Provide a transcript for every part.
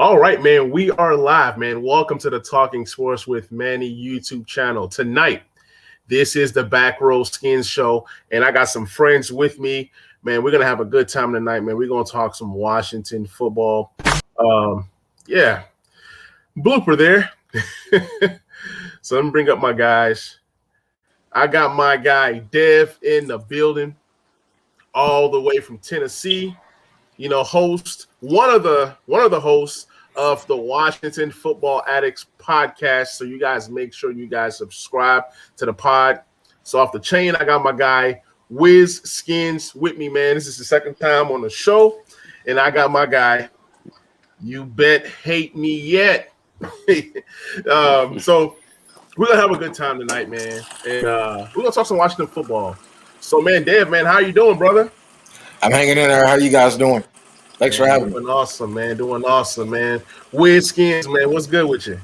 All right, man. We are live, man. Welcome to the Talking Sports with Manny YouTube channel. Tonight, this is the Backrow Skins Show, and I got some friends with me. Man, we're going to have a good time tonight, man. We're going to talk some Washington football. Yeah, blooper there. So let me bring up my guys. I got my guy Dev in the building, all the way from Tennessee. Host one of the hosts of the Washington Football Addicts podcast. So you guys make sure you guys subscribe to the pod. So off the chain, I got my guy Wiz Skins with me, man. This is the second time on the show, and I got my guy. You bet hate me yet. So we're gonna have a good time tonight, man, and we're gonna talk some Washington football. So, man, Dev, man, how you doing, brother? I'm hanging in there. How you guys doing? Thanks for having me. Doing awesome, man. Weird Skins, man. What's good with you?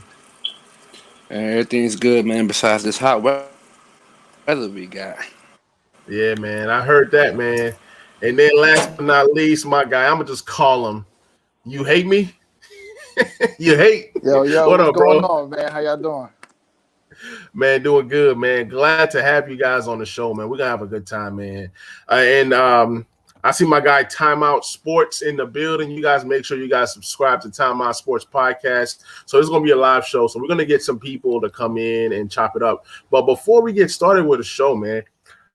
Everything's good, man, besides this hot weather we got. Yeah, man. I heard that, man. And then last but not least, my guy, I'm going to just call him. You hate me? You hate? Yo, what what's up, going bro? on, man? How y'all doing? Man, doing good, man. Glad to have you guys on the show, man. We're going to have a good time, man. I see my guy Timeout Sports in the building. You guys make sure you guys subscribe to Timeout Sports Podcast. So it's going to be a live show. So we're going to get some people to come in and chop it up. But before we get started with the show, man,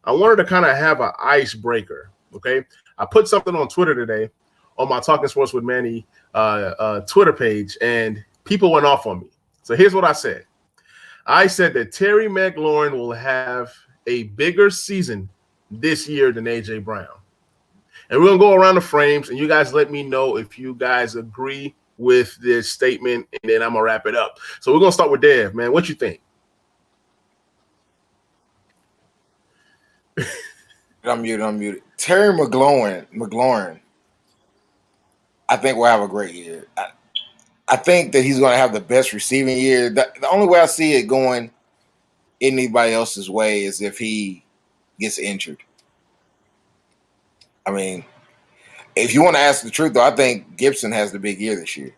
I wanted to kind of have an icebreaker, okay? I put something on Twitter today on my Talking Sports with Manny Twitter page, and people went off on me. So here's what I said. I said that Terry McLaurin will have a bigger season this year than A.J. Brown. And we're going to go around the frames, and you guys let me know if you guys agree with this statement, and then I'm going to wrap it up. So we're going to start with Dev, man. What you think? I'm muted. Terry McLaurin, I think will have a great year. I think that he's going to have the best receiving year. The only way I see it going anybody else's way is if he gets injured. I mean, if you want to ask the truth, though, I think Gibson has the big year this year.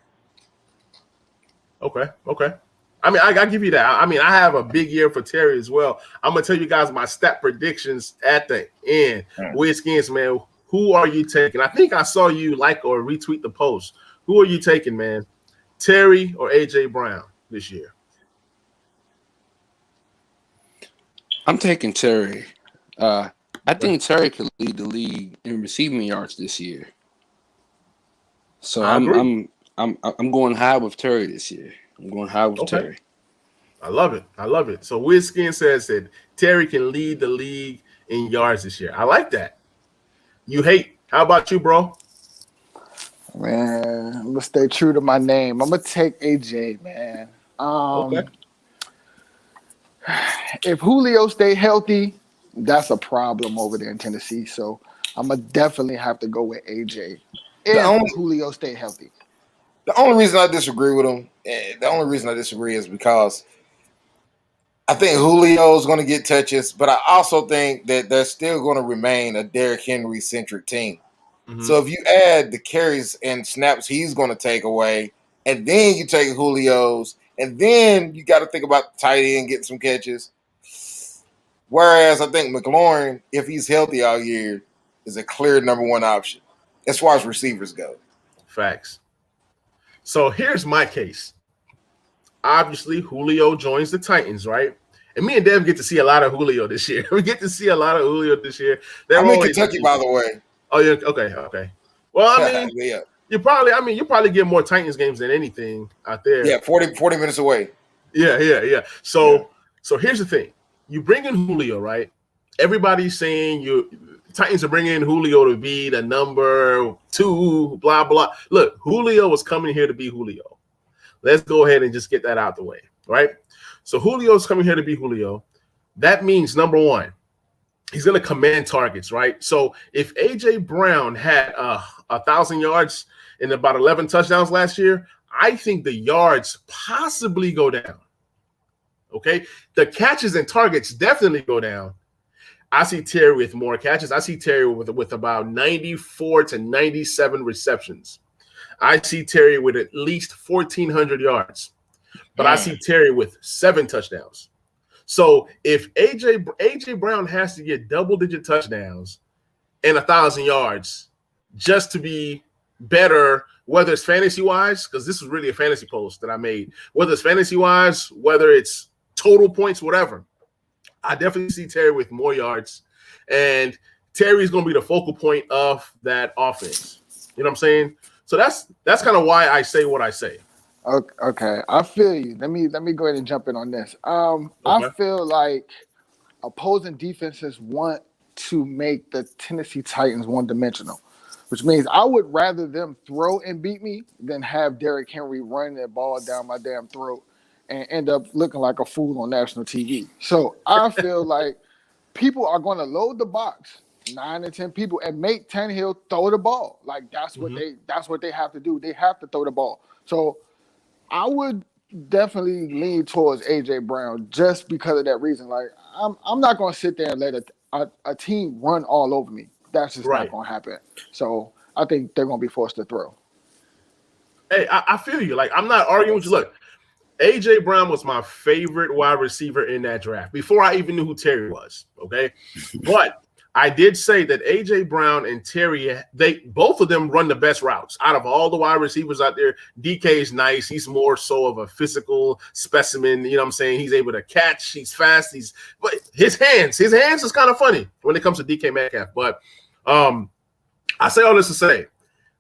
Okay. I mean, I give you that. I mean, I have a big year for Terry as well. I'm going to tell you guys my stat predictions at the end. Weird Skins, man, who are you taking? I think I saw you like or retweet the post. Who are you taking, man? Terry or A.J. Brown this year? I'm taking Terry. I think Terry could lead the league in receiving yards this year. So I'm going high with Terry this year. I'm going high with Terry. I love it. So Wiz Skin says that Terry can lead the league in yards this year. I like that. You hate. How about you, bro? Man, I'm gonna stay true to my name. I'm gonna take AJ, man. Okay. If Julio stay healthy, that's a problem over there in Tennessee. So I'm gonna definitely have to go with AJ. If Julio stay healthy. The only reason I disagree with him, is because I think Julio is going to get touches, but I also think that they're still going to remain a Derrick Henry-centric team. Mm-hmm. So if you add the carries and snaps he's going to take away, and then you take Julio's, and then you got to think about the tight end getting some catches. Whereas I think McLaurin, if he's healthy all year, is a clear number one option as far as receivers go. Facts. So here's my case. Obviously, Julio joins the Titans, right? And me and Dev get to see a lot of Julio this year. We get to see a lot of Julio this year. I'm in Kentucky, by the way. Oh, yeah. Okay. Well, I mean, yeah. you probably get more Titans games than anything out there. Yeah, 40 minutes away. Yeah. So here's the thing. You bring in Julio, right? Everybody's saying Titans are bringing in Julio to be the number 2, blah, blah. Look, Julio was coming here to be Julio. Let's go ahead and just get that out the way, right? So Julio's coming here to be Julio. That means, number one, he's going to command targets, right? So if A.J. Brown had 1,000 yards and about 11 touchdowns last year, I think the yards possibly go down, okay? The catches and targets definitely go down. I see Terry with more catches. I see Terry with about 94 to 97 receptions. I see Terry with at least 1,400 yards, but I see Terry with 7 touchdowns. So if AJ Brown has to get double-digit touchdowns and 1,000 yards just to be better, whether it's fantasy-wise, because this was really a fantasy post that I made, whether it's fantasy-wise, whether it's total points, whatever, I definitely see Terry with more yards, and Terry's going to be the focal point of that offense. You know what I'm saying? So that's kind of why I say what I say. Okay, I feel you. Let me go ahead and jump in on this. Okay. I feel like opposing defenses want to make the Tennessee Titans one-dimensional, which means I would rather them throw and beat me than have Derrick Henry run that ball down my damn throat and end up looking like a fool on national TV. So I feel like people are going to load the box, 9 or 10 people, and make Tannehill throw the ball. Like that's what they have to do. They have to throw the ball. So I would definitely lean towards AJ Brown just because of that reason. Like I'm not going to sit there and let a team run all over me. That's just not going to happen. So I think they're going to be forced to throw. Hey, I feel you. Like, I'm not arguing with you. Look, A.J. Brown was my favorite wide receiver in that draft before I even knew who Terry was, okay? But I did say that A.J. Brown and Terry, both of them run the best routes. Out of all the wide receivers out there, DK is nice. He's more so of a physical specimen. You know what I'm saying? He's able to catch. He's fast. But his hands is kind of funny when it comes to DK Metcalf. But I say all this to say,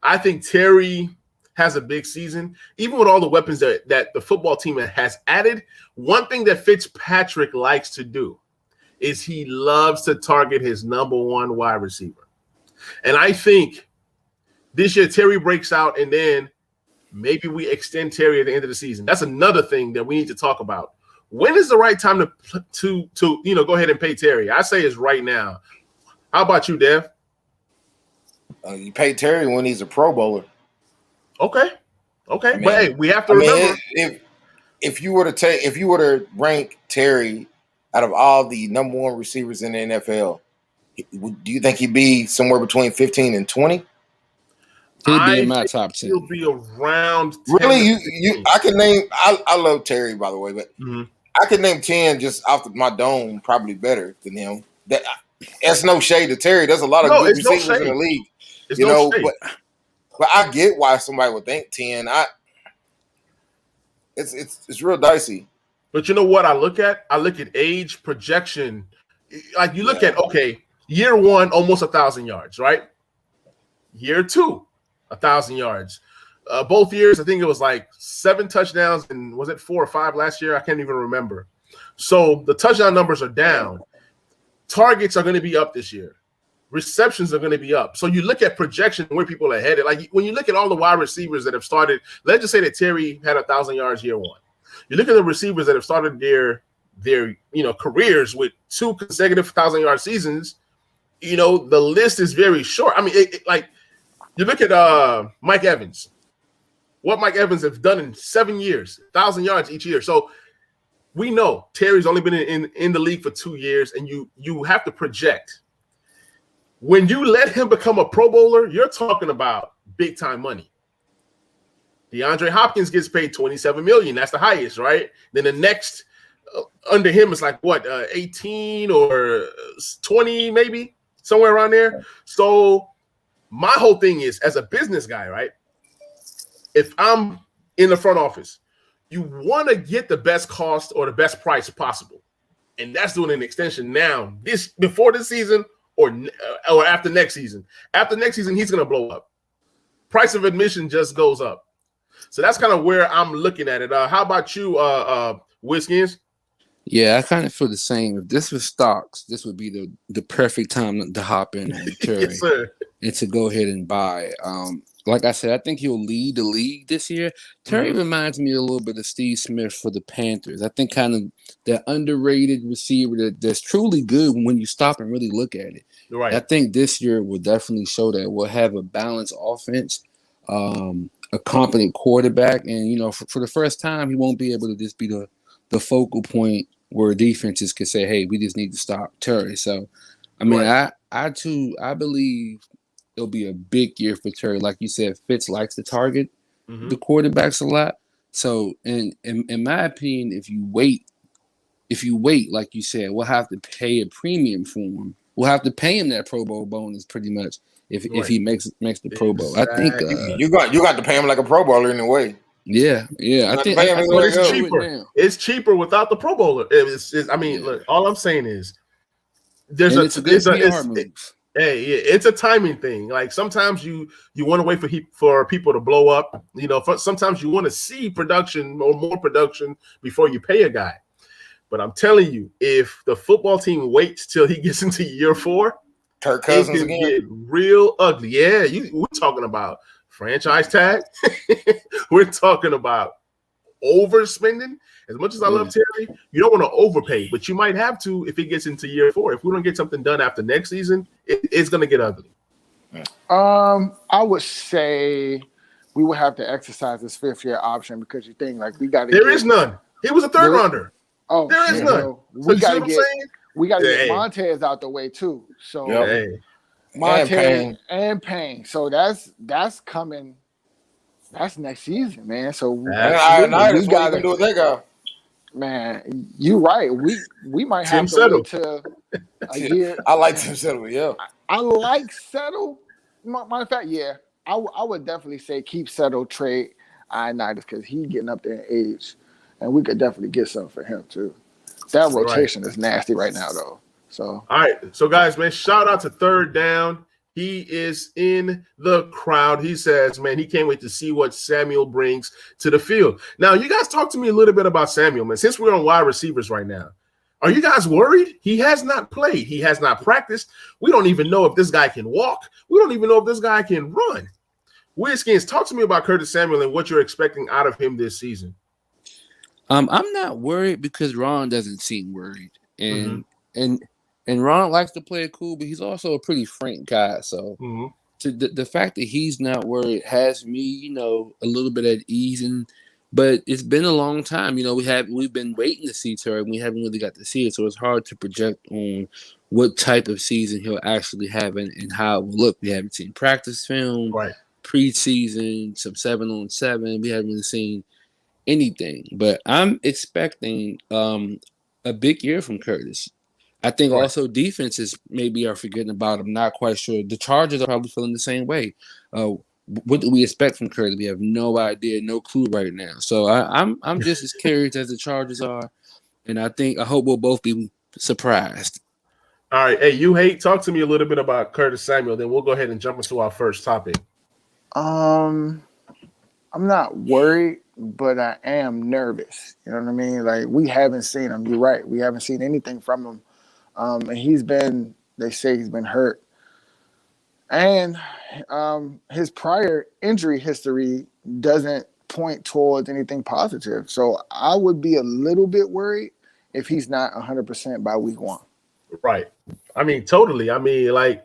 I think Terry has a big season. Even with all the weapons that the football team has added, one thing that Fitzpatrick likes to do is he loves to target his number one wide receiver. And I think this year Terry breaks out, and then maybe we extend Terry at the end of the season. That's another thing that we need to talk about. When is the right time to go ahead and pay Terry? I say it's right now. How about you, Dev? You pay Terry when he's a Pro Bowler. Okay. But hey, we have to remember if you were to rank Terry out of all the number one receivers in the NFL, do you think he'd be somewhere between 15 and 20? He'd be in my top 10. He'll be around 10. Really? I can name I love Terry, by the way, but I could name 10 just off my dome probably better than him. That's no shade to Terry. There's a lot of good receivers in the league. But I get why somebody would think 10. It's real dicey. But you know what I look at? I look at age, projection. Like you look at, year 1, almost 1,000 yards, right? Year 2, 1,000 yards. Both years, I think it was like 7 touchdowns, and was it 4 or 5 last year? I can't even remember. So the touchdown numbers are down. Targets are going to be up this year. Receptions are going to be up. So you look at projection where people are headed. Like when you look at all the wide receivers that have started, let's just say that Terry had 1,000 yards year 1. You look at the receivers that have started their careers with 2 consecutive 1,000-yard seasons. The list is very short. I mean, like you look at Mike Evans. What Mike Evans has done in 7 years, 1,000 yards each year. So we know Terry's only been in the league for 2 years, and you have to project. When you let him become a Pro Bowler, you're talking about big time money. DeAndre Hopkins gets paid $27 million. That's the highest, right? Then the next under him is like what, 18 or 20, maybe somewhere around there. So my whole thing is, as a business guy, right? If I'm in the front office, you want to get the best cost or the best price possible, and that's doing an extension now. Before this season. Or after next season. After next season, he's going to blow up. Price of admission just goes up. So that's kind of where I'm looking at it. How about you, Whiskins? Yeah, I kind of feel the same. If this was stocks, this would be the perfect time to hop in on Terry. Yes, sir. And to go ahead and buy. Like I said, I think he'll lead the league this year. Terry reminds me a little bit of Steve Smith for the Panthers. I think kind of that underrated receiver that's truly good when you stop and really look at it. Right. I think this year will definitely show that we'll have a balanced offense, a competent quarterback, and for the first time, he won't be able to just be the focal point where defenses can say, "Hey, we just need to stop Terry." So, I mean, I believe it'll be a big year for Terry. Like you said, Fitz likes to target the Mhm. quarterbacks a lot. So, in my opinion, if you wait, like you said, we'll have to pay a premium for him. We'll have to pay him that Pro Bowl bonus pretty much if Right. he makes the Pro Bowl. I think Exactly. You got to pay him like a Pro Bowler in a way. yeah. I got to think pay him I his think way we It's up. can do it cheaper. now. It's cheaper without the Pro Bowler. I mean, Yeah. look, all I'm saying is there's And it's a good PR move. Hey, it's a timing thing. Like sometimes you want to wait for people to blow up. You know, sometimes you want to see production or more production before you pay a guy. But I'm telling you, if the football team waits till he gets into year 4, Kirk it Cousins can again. get real ugly. Yeah, we're talking about franchise tag. We're talking about overspending. As much as I love Terry, you don't want to overpay, but you might have to if it gets into year 4. If we don't get something done after next season, it's going to get ugly. I would say we would have to exercise this 5th-year option because you think like we got to. There is none. He was a third rounder. Oh, there is none. Well, we got to get. Saying? We got to get Hey. Montez out the way too. So Yep. Montez and Payne. So that's coming. That's next season, man. So we What got you gonna do with that guy? Man, you're right. We might have to wait till a year. I like Tim Settle. Yeah, I like Settle. Matter of fact, yeah, I would definitely say keep Settle, trade Ioannidis because he's getting up there in age, and we could definitely get something for him too. That rotation is nasty right now, though. So all right, so guys, man, shout out to Third Down. He is in the crowd. He says, man, he can't wait to see what Samuel brings to the field. Now, you guys talk to me a little bit about Samuel, man. Since we're on wide receivers right now, are you guys worried? He has not played. He has not practiced. We don't even know if this guy can walk. We don't even know if this guy can run. Weird Skins, talk to me about Curtis Samuel and what you're expecting out of him this season. I'm not worried because Ron doesn't seem worried. And Ron likes to play it cool, but he's also a pretty frank guy. So the fact that he's not worried has me, a little bit at ease. But it's been a long time. We've been waiting to see Terry, and we haven't really got to see it. So it's hard to project on what type of season he'll actually have and how it will look. We haven't seen practice film, preseason, some 7-on-7. We haven't really seen anything. But I'm expecting a big year from Curtis. I think also defenses maybe are forgetting about him. Not quite sure. The Chargers are probably feeling the same way. What do we expect from Curtis? We have no idea, no clue right now. So I'm just as curious as the Chargers are, and I hope we'll both be surprised. All right, hey, talk to me a little bit about Curtis Samuel. Then we'll go ahead and jump into our first topic. I'm not worried, but I am nervous. You know what I mean? Like we haven't seen him. You're right. We haven't seen anything from him. And they say he's been hurt. And his prior injury history doesn't point towards anything positive. So I would be a little bit worried if he's not 100% by week 1. Right. I mean, totally. I mean, like,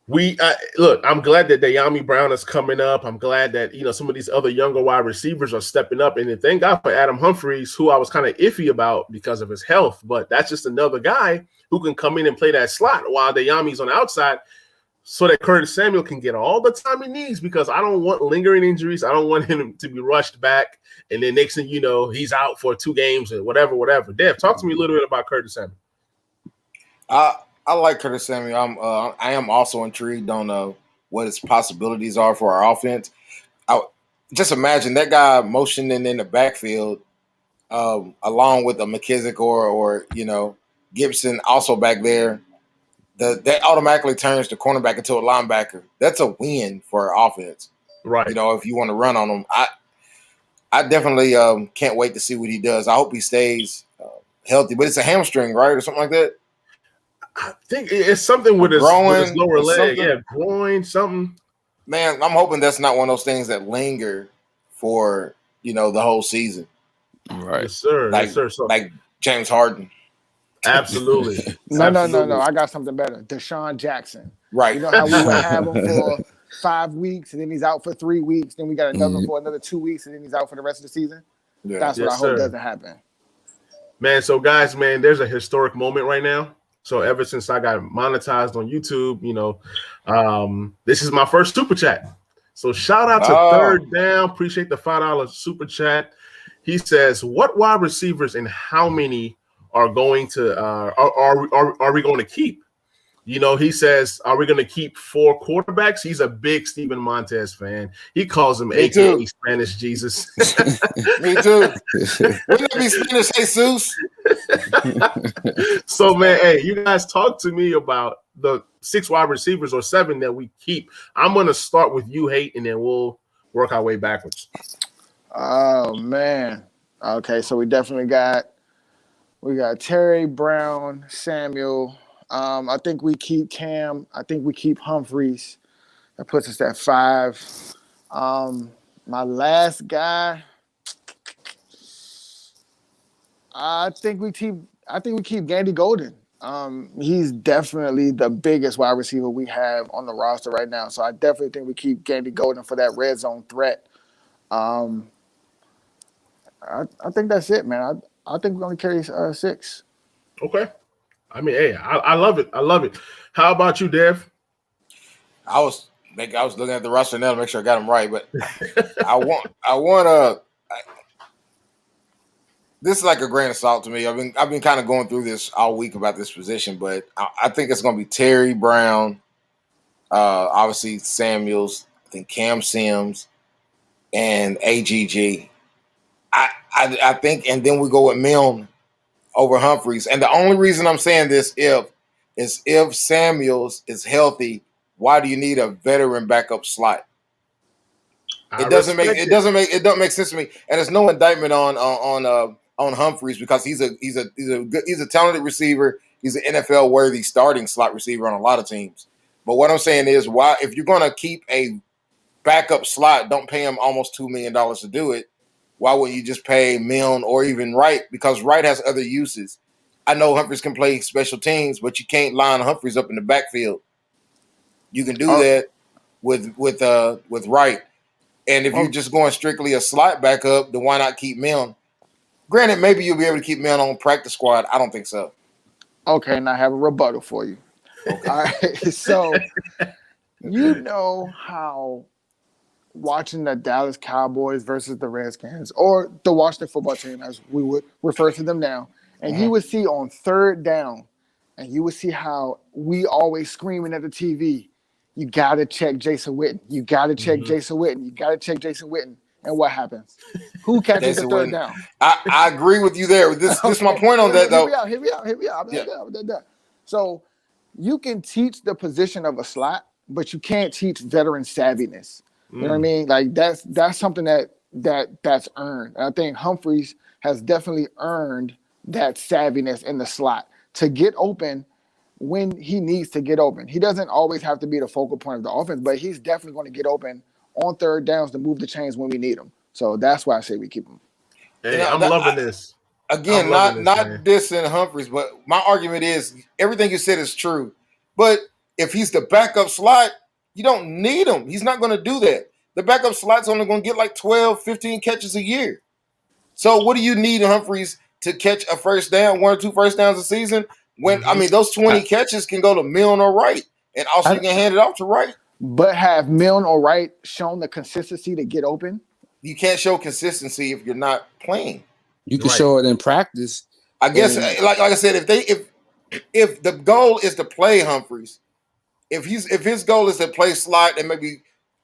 look, I'm glad that De'Ami Brown is coming up. I'm glad that, some of these other younger wide receivers are stepping up. And thank God for Adam Humphries, who I was kind of iffy about because of his health. But that's just another guy who can come in and play that slot while De'Ami's on the outside so that Curtis Samuel can get all the time he needs because I don't want lingering injuries. I don't want him to be rushed back. And then next thing you know, he's out for 2 games or whatever. Dev, talk to me a little bit about Curtis Samuel. I like Curtis Samuel. I am also intrigued on what his possibilities are for our offense. Just imagine that guy motioning in the backfield along with a McKissick or Gibson also back there. That automatically turns the cornerback into a linebacker. That's a win for our offense. Right. If you want to run on him. I definitely can't wait to see what he does. I hope he stays healthy. But it's a hamstring, right? Or something like that? I think it's something with his lower leg. Yeah, groin, something. Man, I'm hoping that's not one of those things that linger for, the whole season. Right. Yes, sir. Like James Harden. Absolutely. No. I got something better. Deshaun Jackson. Right. You know how we would have him for 5 weeks, and then he's out for 3 weeks. Then we got another for another 2 weeks, and then he's out for the rest of the season. Yeah. That's what I hope doesn't happen. Man, so guys, there's a historic moment right now. So ever since I got monetized on YouTube, this is my first super chat. So shout out to Third Down. Appreciate the $5 super chat. He says, "What wide receivers and how many are going to are we going to keep?" He says, "Are we going to keep 4 quarterbacks?" He's a big Steven Montez fan. He calls him AKA Spanish Jesus. Me too. Wouldn't it be Spanish Jesus? So, man, hey, you guys talk to me about the 6 wide receivers or 7 that we keep. I'm going to start with you, Hate, and then we'll work our way backwards. Oh, man. Okay, so we definitely got Terry, Brown, Samuel. I think we keep Cam. I think we keep Humphreys. That puts us at 5. My last guy, I think we keep Gandy Golden. He's definitely the biggest wide receiver we have on the roster right now. So I definitely think we keep Gandy Golden for that red zone threat. I think that's it, man. I think we're going to carry 6. Okay. I mean, hey, I love it. I love it. How about you, Dev? I was looking at the roster now to make sure I got them right, but I want this is like a grain of salt to me. I've been kind of going through this all week about this position, but I think it's going to be Terry, Brown, obviously Samuels, I think Cam Sims, and AGG. I think, and then we go with Milne over Humphreys. And the only reason I'm saying this if Samuels is healthy, why do you need a veteran backup slot? It doesn't make sense to me. And there's no indictment on Humphreys because he's a talented receiver. He's an NFL worthy starting slot receiver on a lot of teams. But what I'm saying is, why, if you're going to keep a backup slot, don't pay him almost $2 million to do it. Why wouldn't you just pay Milne or even Wright? Because Wright has other uses. I know Humphreys can play special teams, but you can't line Humphreys up in the backfield. You can do that with Wright. And if you're just going strictly a slot backup, then why not keep Milne? Granted, maybe you'll be able to keep Milne on practice squad. I don't think so. Okay, and I have a rebuttal for you. Okay. All right, so you know how watching the Dallas Cowboys versus the Redskins, or the Washington football team, as we would refer to them now, and you would see on 3rd down, and you would see how we always screaming at the TV, you got to check Jason Witten. You got to check Jason Witten. You got to check Jason Witten. And what happens? Who catches the 3rd down? I agree with you there. This is my point on that, though. Hear me out. So you can teach the position of a slot, but you can't teach veteran savviness. You know what I mean? Like that's something that's earned. And I think Humphreys has definitely earned that savviness in the slot to get open when he needs to get open. He doesn't always have to be the focal point of the offense, but he's definitely going to get open on 3rd downs to move the chains when we need them. So that's why I say we keep him. Hey, I'm loving this. Again, not dissing Humphreys, but my argument is everything you said is true. But if he's the backup slot, you don't need him. He's not going to do that. The backup slot's only going to get like 12, 15 catches a year. So what do you need Humphreys to catch a 1st down, 1 or 2 first downs a season? When those 20 catches can go to Milne or Wright, and also you can hand it off to Wright. But have Milne or Wright shown the consistency to get open? You can't show consistency if you're not playing. You can show it in practice. I guess, like I said, if the goal is to play Humphreys, if his goal is to play slot and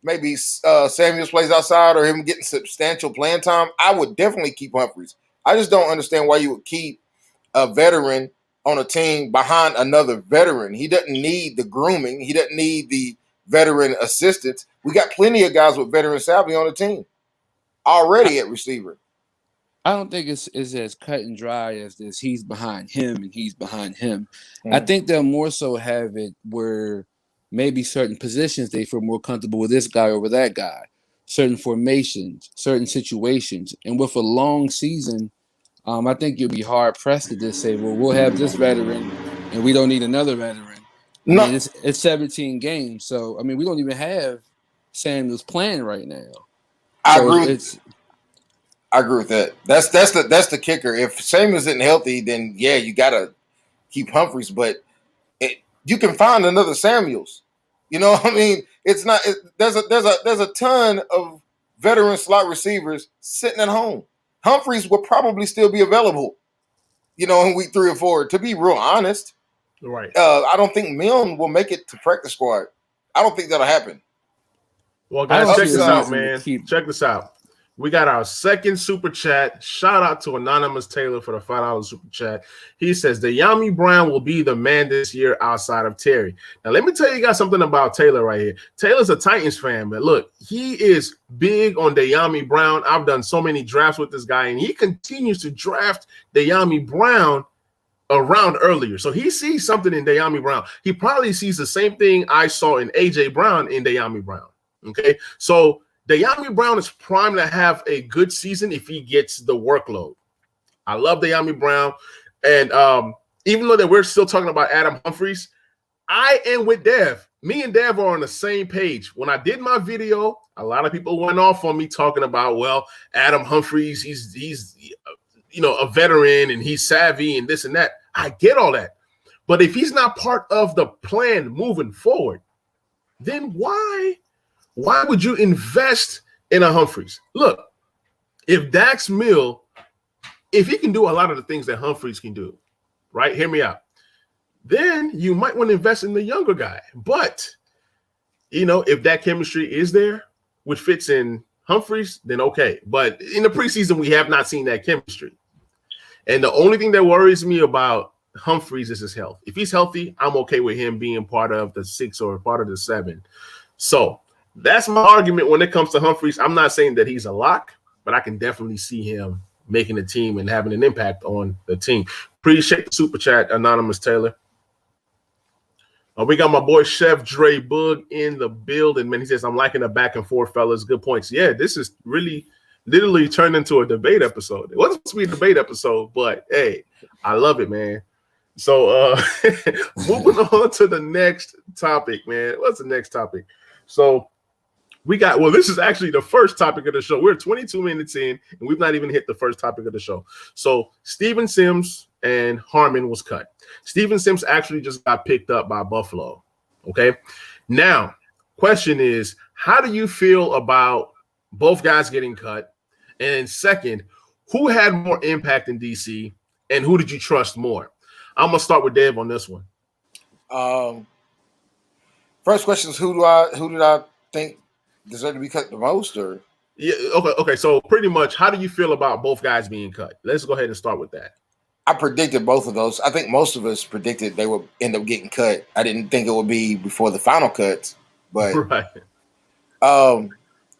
maybe Samuels plays outside or him getting substantial playing time, I would definitely keep Humphreys. I just don't understand why you would keep a veteran on a team behind another veteran. He doesn't need the grooming. He doesn't need the veteran assistance. We got plenty of guys with veteran savvy on the team already at receiver. I don't think it's as cut and dry as this. He's behind him and he's behind him. I think they'll more so have it where maybe certain positions they feel more comfortable with this guy over that guy, certain formations, certain situations. And with a long season, I think you'll be hard pressed to just say, well, we'll have this veteran and we don't need another veteran. I mean, it's 17 games. So, I mean, we don't even have Samuels playing right now. I agree with that. That's the kicker. If Samuels isn't healthy, then yeah, you gotta keep Humphreys. But you can find another Samuels. You know what I mean? It's not. There's a ton of veteran slot receivers sitting at home. Humphreys will probably still be available, in week 3 or 4. To be real honest, right? I don't think Milne will make it to practice squad. I don't think that'll happen. Well, guys, check this out, man. Check this out. We got our second super chat. Shout out to Anonymous Taylor for the $5 super chat. He says, Dyami Brown will be the man this year outside of Terry. Now, let me tell you guys something about Taylor right here. Taylor's a Titans fan, but look, he is big on Dyami Brown. I've done so many drafts with this guy, and he continues to draft Dyami Brown around earlier. So he sees something in Dyami Brown. He probably sees the same thing I saw in A.J. Brown in Dyami Brown. Okay, so Dyami Brown is primed to have a good season if he gets the workload. I love Dyami Brown. And even though that we're still talking about Adam Humphries, I am with Dev. Me and Dev are on the same page. When I did my video, a lot of people went off on me talking about, well, Adam Humphries, he's a veteran and he's savvy and this and that. I get all that. But if he's not part of the plan moving forward, then why would you invest in a Humphries? Look, if Dax Mill, if he can do a lot of the things that Humphries can do, right? Hear me out. Then you might want to invest in the younger guy. But, if that chemistry is there, which fits in Humphries, then okay. But in the preseason, we have not seen that chemistry. And the only thing that worries me about Humphries is his health. If he's healthy, I'm okay with him being part of the 6 or part of the 7. So that's my argument when it comes to Humphries. I'm not saying that he's a lock, but I can definitely see him making the team and having an impact on the team. Appreciate the super chat, Anonymous Taylor. We got my boy Chef Dre Boog in the building, man. He says, I'm liking the back and forth, fellas. Good points. Yeah, this is really literally turned into a debate episode. It wasn't supposed to be a debate episode, but hey, I love it, man. So moving on to the next topic, man. What's the next topic? So this is actually the first topic of the show. We're 22 minutes in, and we've not even hit the first topic of the show. So Steven Sims and Harmon was cut. Steven Sims actually just got picked up by Buffalo. Okay. Now, question is, how do you feel about both guys getting cut? And second, who had more impact in DC, and who did you trust more? I'm gonna start with Dave on this one. First question is, who did I think deserve to be cut the most? Or yeah, okay. So pretty much, how do you feel about both guys being cut? Let's go ahead and start with that. I predicted both of those. I think most of us predicted they would end up getting cut. I didn't think it would be before the final cuts, but right.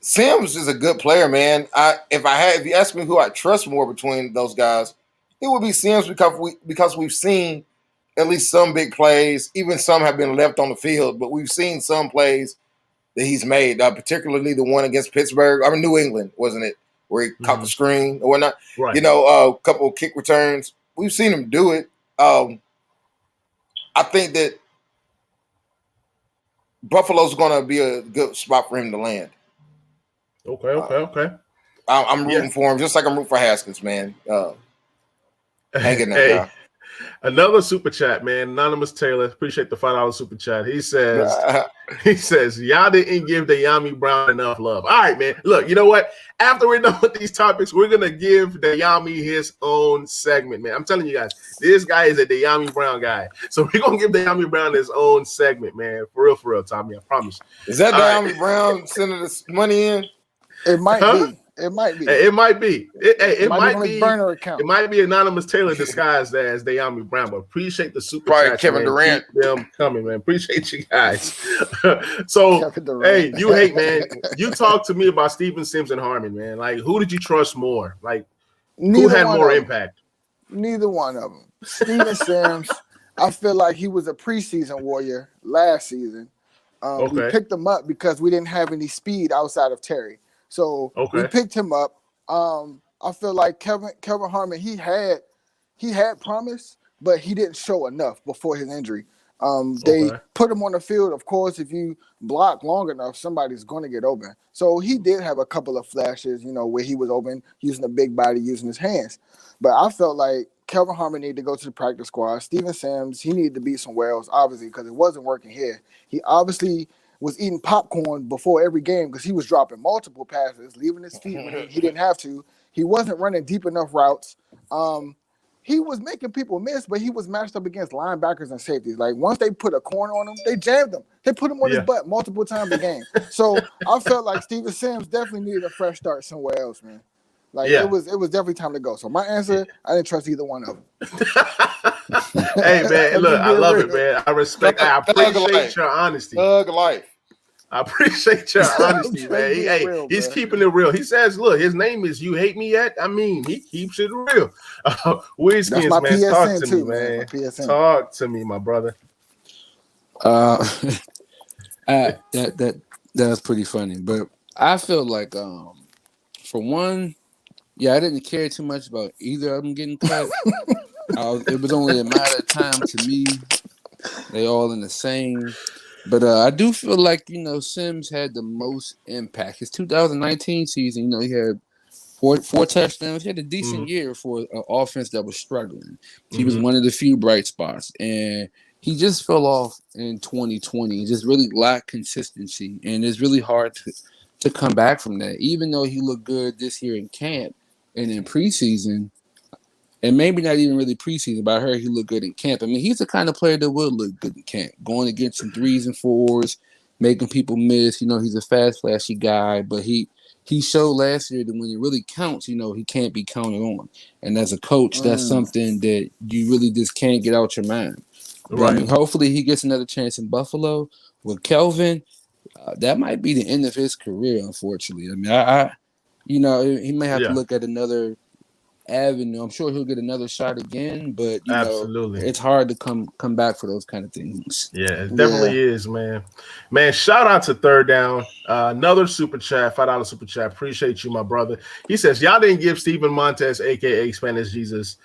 Sims is a good player, man. If you ask me who I trust more between those guys, it would be Sims because we've seen at least some big plays. Even some have been left on the field, but we've seen some plays that he's made, particularly the one against Pittsburgh. New England, wasn't it? Where he caught the screen or whatnot. Right. A couple of kick returns. We've seen him do it. I think that Buffalo's going to be a good spot for him to land. Okay. I'm rooting for him, just like I'm rooting for Haskins, man. Hanging that guy. Another super chat, man. Anonymous Taylor, appreciate the $5 super chat. He says, y'all didn't give Dyami Brown enough love. All right, man. Look, you know what? After we're done with these topics, we're gonna give Dyami his own segment, man. I'm telling you guys, this guy is a Dyami Brown guy. So we're gonna give Dyami Brown his own segment, man. For real, Tommy. I promise. Is that Dyami Brown sending this money in? It might be. It might be. It might be. It might be. Burner account. It might be Anonymous Taylor disguised as Dyami Brown, but appreciate the super probably chat, Kevin man. Durant. Keep them coming, man. Appreciate you guys. So, hey, you hate, man. You talk to me about Steven Sims and Harmon, man. Like, who did you trust more? Like, who had more impact? Neither one of them. Steven Sims, I feel like he was a preseason warrior last season. We picked him up because we didn't have any speed outside of Terry. So we picked him up. I feel like Kevin Harmon, he had promise, but he didn't show enough before his injury. They put him on the field. Of course, if you block long enough, somebody's going to get open. So he did have a couple of flashes, where he was open, using a big body, using his hands. But I felt like Kelvin Harmon needed to go to the practice squad. Steven Sims, he needed to beat some Wells, obviously, because it wasn't working here. He obviously was eating popcorn before every game because he was dropping multiple passes, leaving his feet when he didn't have to. He wasn't running deep enough routes. He was making people miss, but he was matched up against linebackers and safeties. Like, once they put a corner on him, they jammed him. They put him on his butt multiple times a game. So I felt like Steven Sims definitely needed a fresh start somewhere else, man. Like, it was definitely time to go. So my answer, I didn't trust either one of them. Hey, man, look, I love it, man. I appreciate your honesty. Thug life. I appreciate your honesty, man. He's keeping it real. He says, look, his name is You Hate Me Yet? I mean, he keeps it real. Wizkins, man, PSN talk to too, me, man. PSN. Talk to me, my brother. That's pretty funny. But I feel like, for one, I didn't care too much about either of them getting cut. It was only a matter of time to me. They all in the same. But I do feel like, Sims had the most impact. His 2019 season, he had four touchdowns. He had a decent year for an offense that was struggling. He was one of the few bright spots. And he just fell off in 2020. He just really lacked consistency. And it's really hard to come back from that. Even though he looked good this year in camp and in preseason, and maybe not even really preseason, but I heard he looked good in camp. I mean, he's the kind of player that will look good in camp, going against some 3s and 4s, making people miss. He's a fast, flashy guy, but he showed last year that when it really counts, he can't be counted on. And as a coach, that's something that you really just can't get out your mind. But, right. I mean, hopefully he gets another chance in Buffalo. With Kelvin, that might be the end of his career, unfortunately. I mean, he may have to look at another avenue. I'm sure he'll get another shot again, but absolutely, it's hard to come back for those kind of things. Yeah, it definitely is, man. Man, shout out to Third Down. Another super chat, $5 super chat. Appreciate you, my brother. He says, y'all didn't give Steven Montez, aka Spanish Jesus,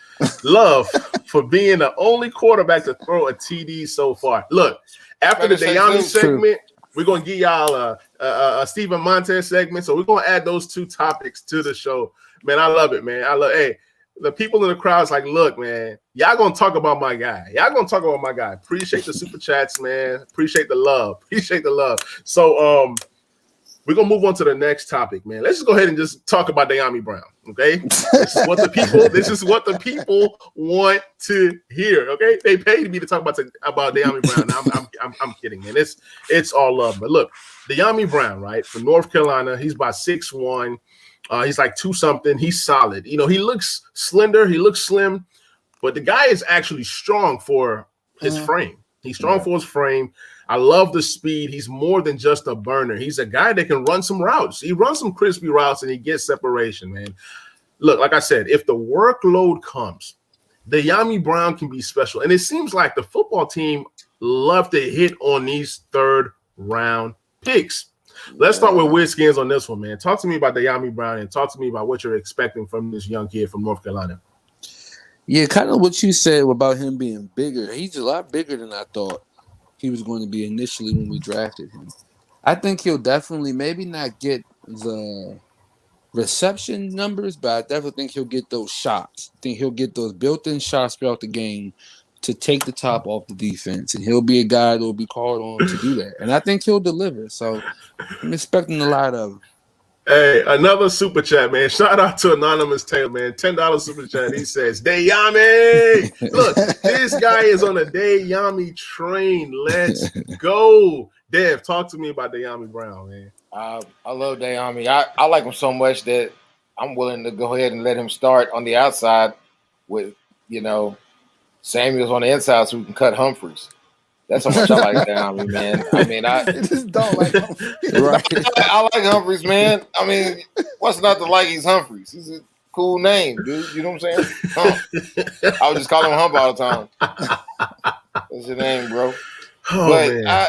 love for being the only quarterback to throw a TD so far. Look, after the Dayami segment, we're gonna give y'all a Steven Montez segment. So we're gonna add those two topics to the show. Man, I love it, man. Hey, the people in the crowd's like, look, man, y'all gonna talk about my guy. Appreciate the super chats, man. Appreciate the love. So we're gonna move on to the next topic, man. Let's just go ahead and just talk about Dayami Brown. Okay. This is what the people want to hear. Okay. They paid me to talk about Dayami Brown. Now, I'm kidding, man. It's all love. But look, Dayami Brown, right, from North Carolina, he's about 6'1". He's like 2-something. He's solid. He looks slender. He looks slim, but the guy is actually strong for his frame. He's strong for his frame. I love the speed. He's more than just a burner. He's a guy that can run some routes. He runs some crispy routes and he gets separation, man. Look, like I said, if the workload comes, Dayami Brown can be special. And it seems like the football team love to hit on these third-round picks. Let's start with Wizkins on this one, man. Talk to me about Dayami Brown and talk to me about what you're expecting from this young kid from North Carolina. Yeah, kind of what you said about him being bigger. He's a lot bigger than I thought he was going to be initially when we drafted him. I think he'll definitely maybe not get the reception numbers, but I definitely think he'll get those shots. I think he'll get those built-in shots throughout the game to take the top off the defense, and he'll be a guy that will be called on to do that. And I think he'll deliver. So I'm expecting a lot of him. Hey, another super chat, man. Shout out to Anonymous Taylor, man. $10 super chat. He says, Dayami. Look, this guy is on a Dayami train. Let's go. Dev, talk to me about Dayami Brown, man. I love Dayami. I like him so much that I'm willing to go ahead and let him start on the outside with, Samuel's on the inside so we can cut Humphreys. That's how much I like Dayami, man. I mean, I just don't like Humphreys. Right. I like Humphreys, man. I mean, what's not to like? He's Humphreys. He's a cool name, dude. You know what I'm saying? Hump. I would just call him Hump all the time. That's your name, bro. Oh, but man.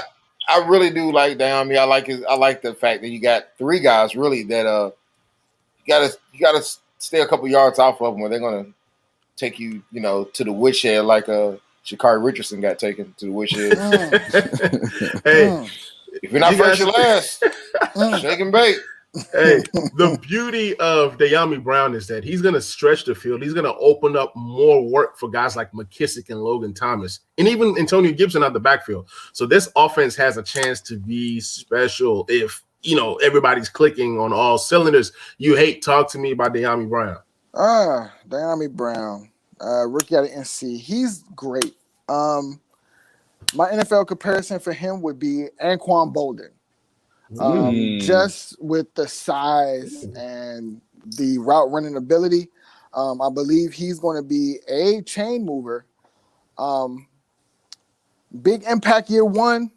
I really do like Dayami. I like the fact that you got three guys really that you gotta stay a couple yards off of them where they're gonna take you, to the woodshed like Sha'Carri Richardson got taken to the woodshed. Hey, if you're not first, you're last. Shake and bake. Hey, the beauty of De'Ami Brown is that he's going to stretch the field. He's going to open up more work for guys like McKissick and Logan Thomas, and even Antonio Gibson out the backfield. So this offense has a chance to be special if, everybody's clicking on all cylinders. Talk to me about De'Ami Brown. De'Ami Brown, rookie out of NC. He's great. My NFL comparison for him would be Anquan Bolden. Just with the size and the route running ability, I believe he's going to be a chain mover. Big impact year one,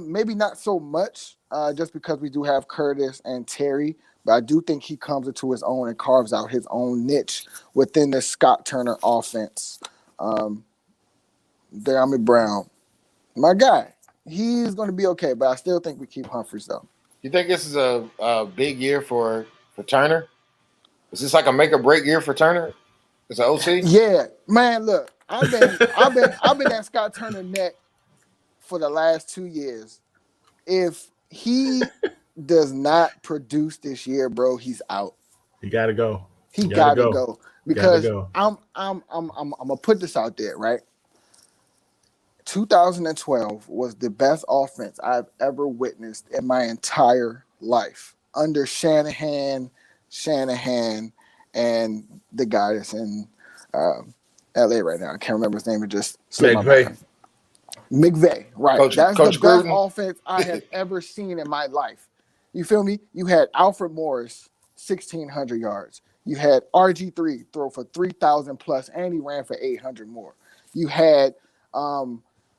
maybe not so much, just because we do have Curtis and Terry, but I do think he comes into his own and carves out his own niche within the Scott Turner offense. De'Ami Brown, my guy. He's going to be okay, but I still think we keep Humphries, though. You think this is a big year for Turner? Is this like a make or break year for Turner? Is it OC? Yeah, man. Look, I've been at Scott Turner neck for the last 2 years. If he does not produce this year, bro, he's out. He got to go. He got to go because I'm gonna put this out there, right? 2012 was the best offense I've ever witnessed in my entire life under Shanahan, and the guy that's in LA right now. I can't remember his name. It just slipped my mind. McVay, right? That's the best offense I have ever seen in my life. You feel me? You had Alfred Morris, 1,600 yards. You had RG3 throw for 3,000 plus, and he ran for 800 more. You had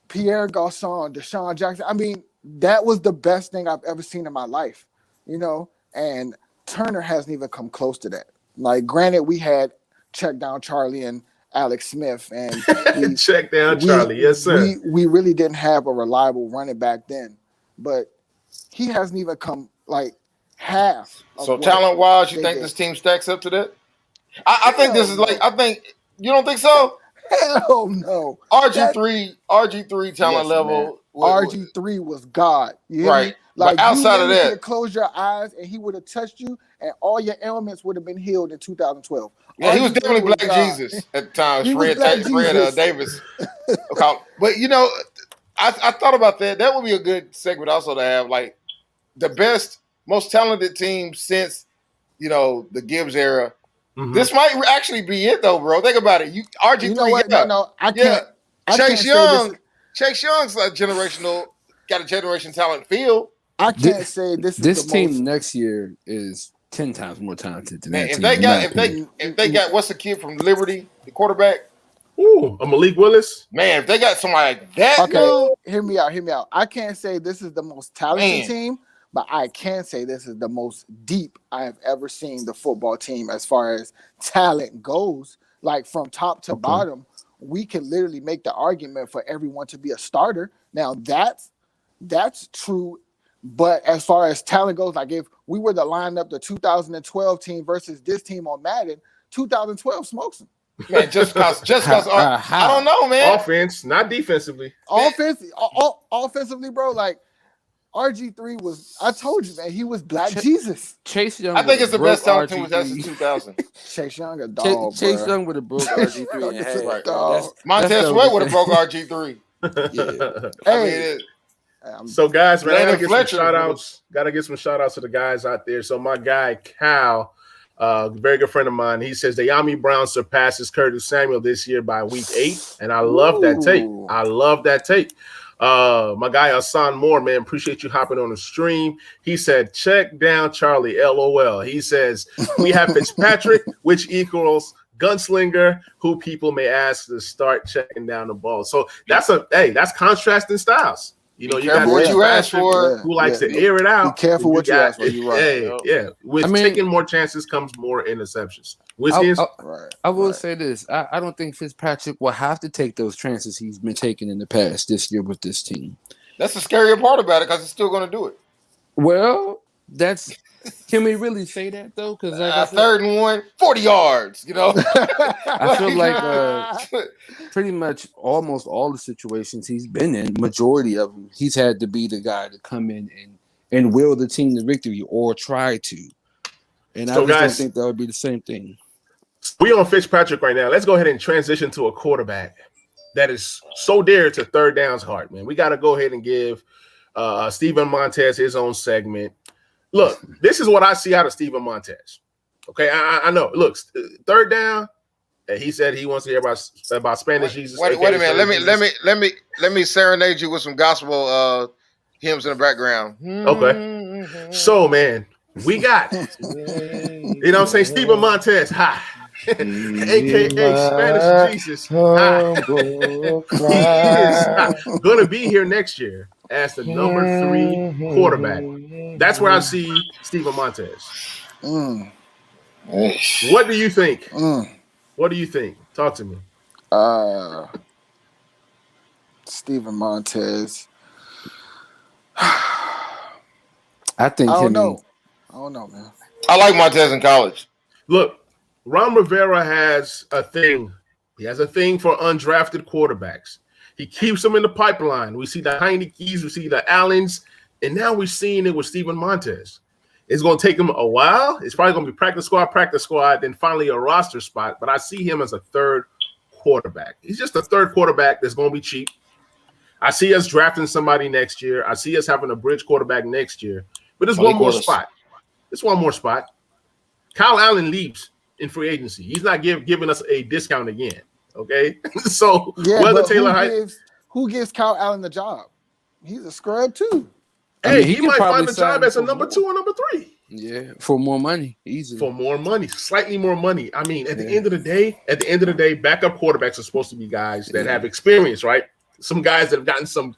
Pierre Garçon, Deshaun Jackson. I mean, that was the best thing I've ever seen in my life, and Turner hasn't even come close to that. Like, granted, we had Check Down Charlie and Alex Smith, and Check Down Charlie, yes, sir. We really didn't have a reliable running back then, but he hasn't even come like half. So talent-wise, you think this team stacks up to that? I think this is like, you don't think so? Hell no. RG3 talent level. RG3 was God. You hear me? Like, but outside of that, you close your eyes and he would have touched you, and all your ailments would have been healed in 2012. Yeah, he was definitely Black Jesus at the time. Fred Davis. But I thought about that. That would be a good segment also to have, like, the best, most talented team since the Gibbs era. Mm-hmm. This might actually be it, though, bro. Think about it. RG3. You know what? No, I can't. Chase Young's a generational, got a generation talent feel. I can't say this team next year is 10 times more talented than that. If they got what's the kid from Liberty, the quarterback? Ooh, a Malik Willis. Man, if they got somebody like that, okay, hear me out. I can't say this is the most talented team, but I can say this is the most deep I have ever seen the football team as far as talent goes. Like, from top to bottom, we can literally make the argument for everyone to be a starter. Now, that's true. But as far as talent goes, like, if we were to line up the 2012 team versus this team on Madden, 2012 smokes them. Man, just because I don't know, man. Offense, not defensively. Offensively, bro, like, RG3 was, I told you, man, he was Black Jesus. Chase Young. I think it's the best talent team since 2000. Chase Young a dog, Chase Young would have broke RG3 in half. Montez Sweat would have broke RG3. Yeah. Hey. So, guys, man, I gotta get some shout outs to the guys out there. So my guy Cal, a very good friend of mine, he says De'Ami Brown surpasses Curtis Samuel this year by week 8, and I love that take. My guy Hassan Moore, man, appreciate you hopping on the stream. He said, check down Charlie, LOL. He says, we have Fitzpatrick, which equals gunslinger, who people may ask to start checking down the ball. So that's contrasting styles. You got what you ask for. Who likes to air it out. Be careful what you ask for. You're right. With taking more chances comes more interceptions. I will say this. I don't think Fitzpatrick will have to take those chances he's been taking in the past this year with this team. That's the scarier part about it, because he's still going to do it. Well, can we really say that, though? Because 3rd and 1, 40 yards, I feel like pretty much almost all the situations he's been in, majority of them, he's had to be the guy to come in and will the team to victory or try to. And I just don't think that would be the same thing. We on Fitzpatrick right now. Let's go ahead and transition to a quarterback that is so dear to third down's heart, man. We got to go ahead and give Steven Montez his own segment. Look, this is what I see out of Steven Montez. Okay, I know. Look, third down. He said he wants to hear about Spanish Jesus. Wait a minute. Let me serenade you with some gospel hymns in the background. Okay. So, man, we got, you know what I'm saying, Steven Montez, hi. AKA Spanish Jesus. Hi. He is going to be here next year as the number 3 quarterback. That's where I see Steven Montez. What do you think? What do you think? Talk to me. Steven Montez. I don't know, man. I like Montez in college. Look, Ron Rivera has a thing. He has a thing for undrafted quarterbacks. He keeps them in the pipeline. We see the Heineke's, we see the Allens, and now we're seeing it with Steven Montez. It's going to take him a while. It's probably going to be practice squad, then finally a roster spot. But I see him as a third quarterback. He's just a third quarterback that's going to be cheap. I see us drafting somebody next year. I see us having a bridge quarterback next year. But there's one more spot. There's one more spot. Kyle Allen leaves in free agency. He's not giving us a discount again. Okay? So whether Taylor who gives Kyle Allen the job? He's a scrub too. Hey, he might find the job as a number 2 or number 3. Yeah, for more money, easily. For more money, slightly more money. I mean, at the end of the day, backup quarterbacks are supposed to be guys that have experience, right? Some guys that have gotten some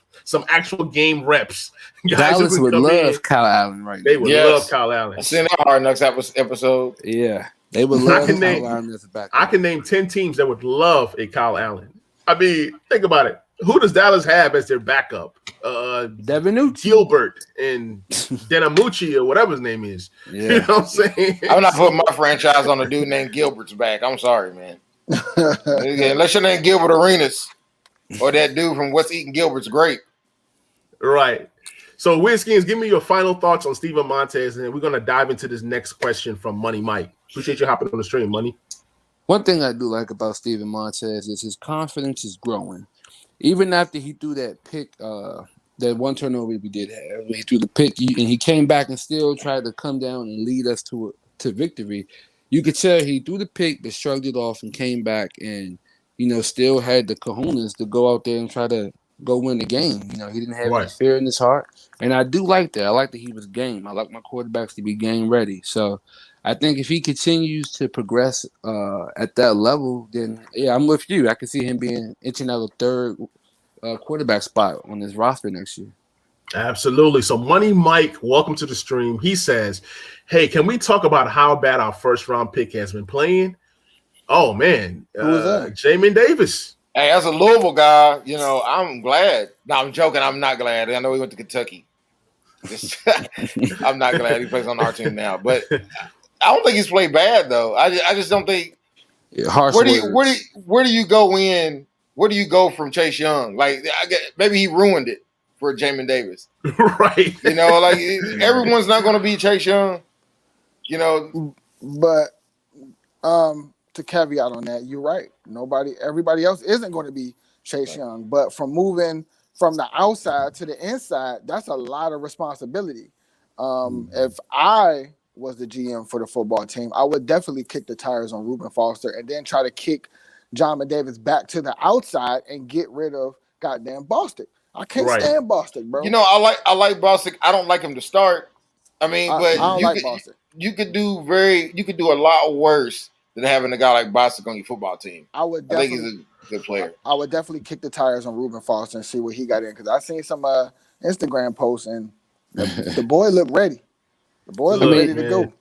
actual game reps. Dallas would love Kyle Allen, right? They would love Kyle Allen. I seen that Hard Knocks episode. Yeah, they would love Kyle Allen as a backup. I can name 10 teams that would love a Kyle Allen. I mean, think about it. Who does Dallas have as their backup? Devanucci, Gilbert, and Denamucci, or whatever his name is. Yeah. You know what I'm saying? I'm not putting my franchise on a dude named Gilbert's back. I'm sorry, man. Unless your name Gilbert Arenas or that dude from What's Eating Gilbert's Grape. Right. So, Wizkins, give me your final thoughts on Steven Montez, and then we're going to dive into this next question from Money Mike. Appreciate you hopping on the stream, Money. One thing I do like about Steven Montez is his confidence is growing. Even after he threw that pick, that one turnover we did have, he threw the pick, and he came back and still tried to come down and lead us to victory. You could tell he threw the pick, but shrugged it off and came back and, still had the cojones to go out there and try to go win the game. He didn't have any fear in his heart. And I do like that. I like that he was game. I like my quarterbacks to be game ready. So I think if he continues to progress at that level, then, yeah, I'm with you. I can see him being inching out a third quarterback spot on his roster next year. Absolutely. So Money Mike, welcome to the stream. He says, hey, can we talk about how bad our first-round pick has been playing? Oh, man. Who was that? Jamin Davis. Hey, as a Louisville guy, I'm glad. No, I'm joking. I'm not glad. I know he went to Kentucky. I'm not glad he plays on our team now. But I don't think he's played bad, though. I just don't think. Yeah, where do you go in? Where do you go from Chase Young? Like, maybe he ruined it for Jamin Davis. Right. Everyone's not going to be Chase Young. But to caveat on that, you're right. Everybody else isn't going to be Chase Young. But from moving from the outside to the inside, that's a lot of responsibility. If I was the GM for the football team, I would definitely kick the tires on Reuben Foster and then try to kick John Davis back to the outside and get rid of goddamn Bostic. I can't stand Bostic, bro. I like Bostic. I don't like him to start. I mean, but I don't like Bostic. You could do a lot worse than having a guy like Bostic on your football team. I think he's a good player. I would definitely kick the tires on Reuben Foster and see what he got in, because I seen some Instagram posts and the boy looked ready. The boy looked ready to go.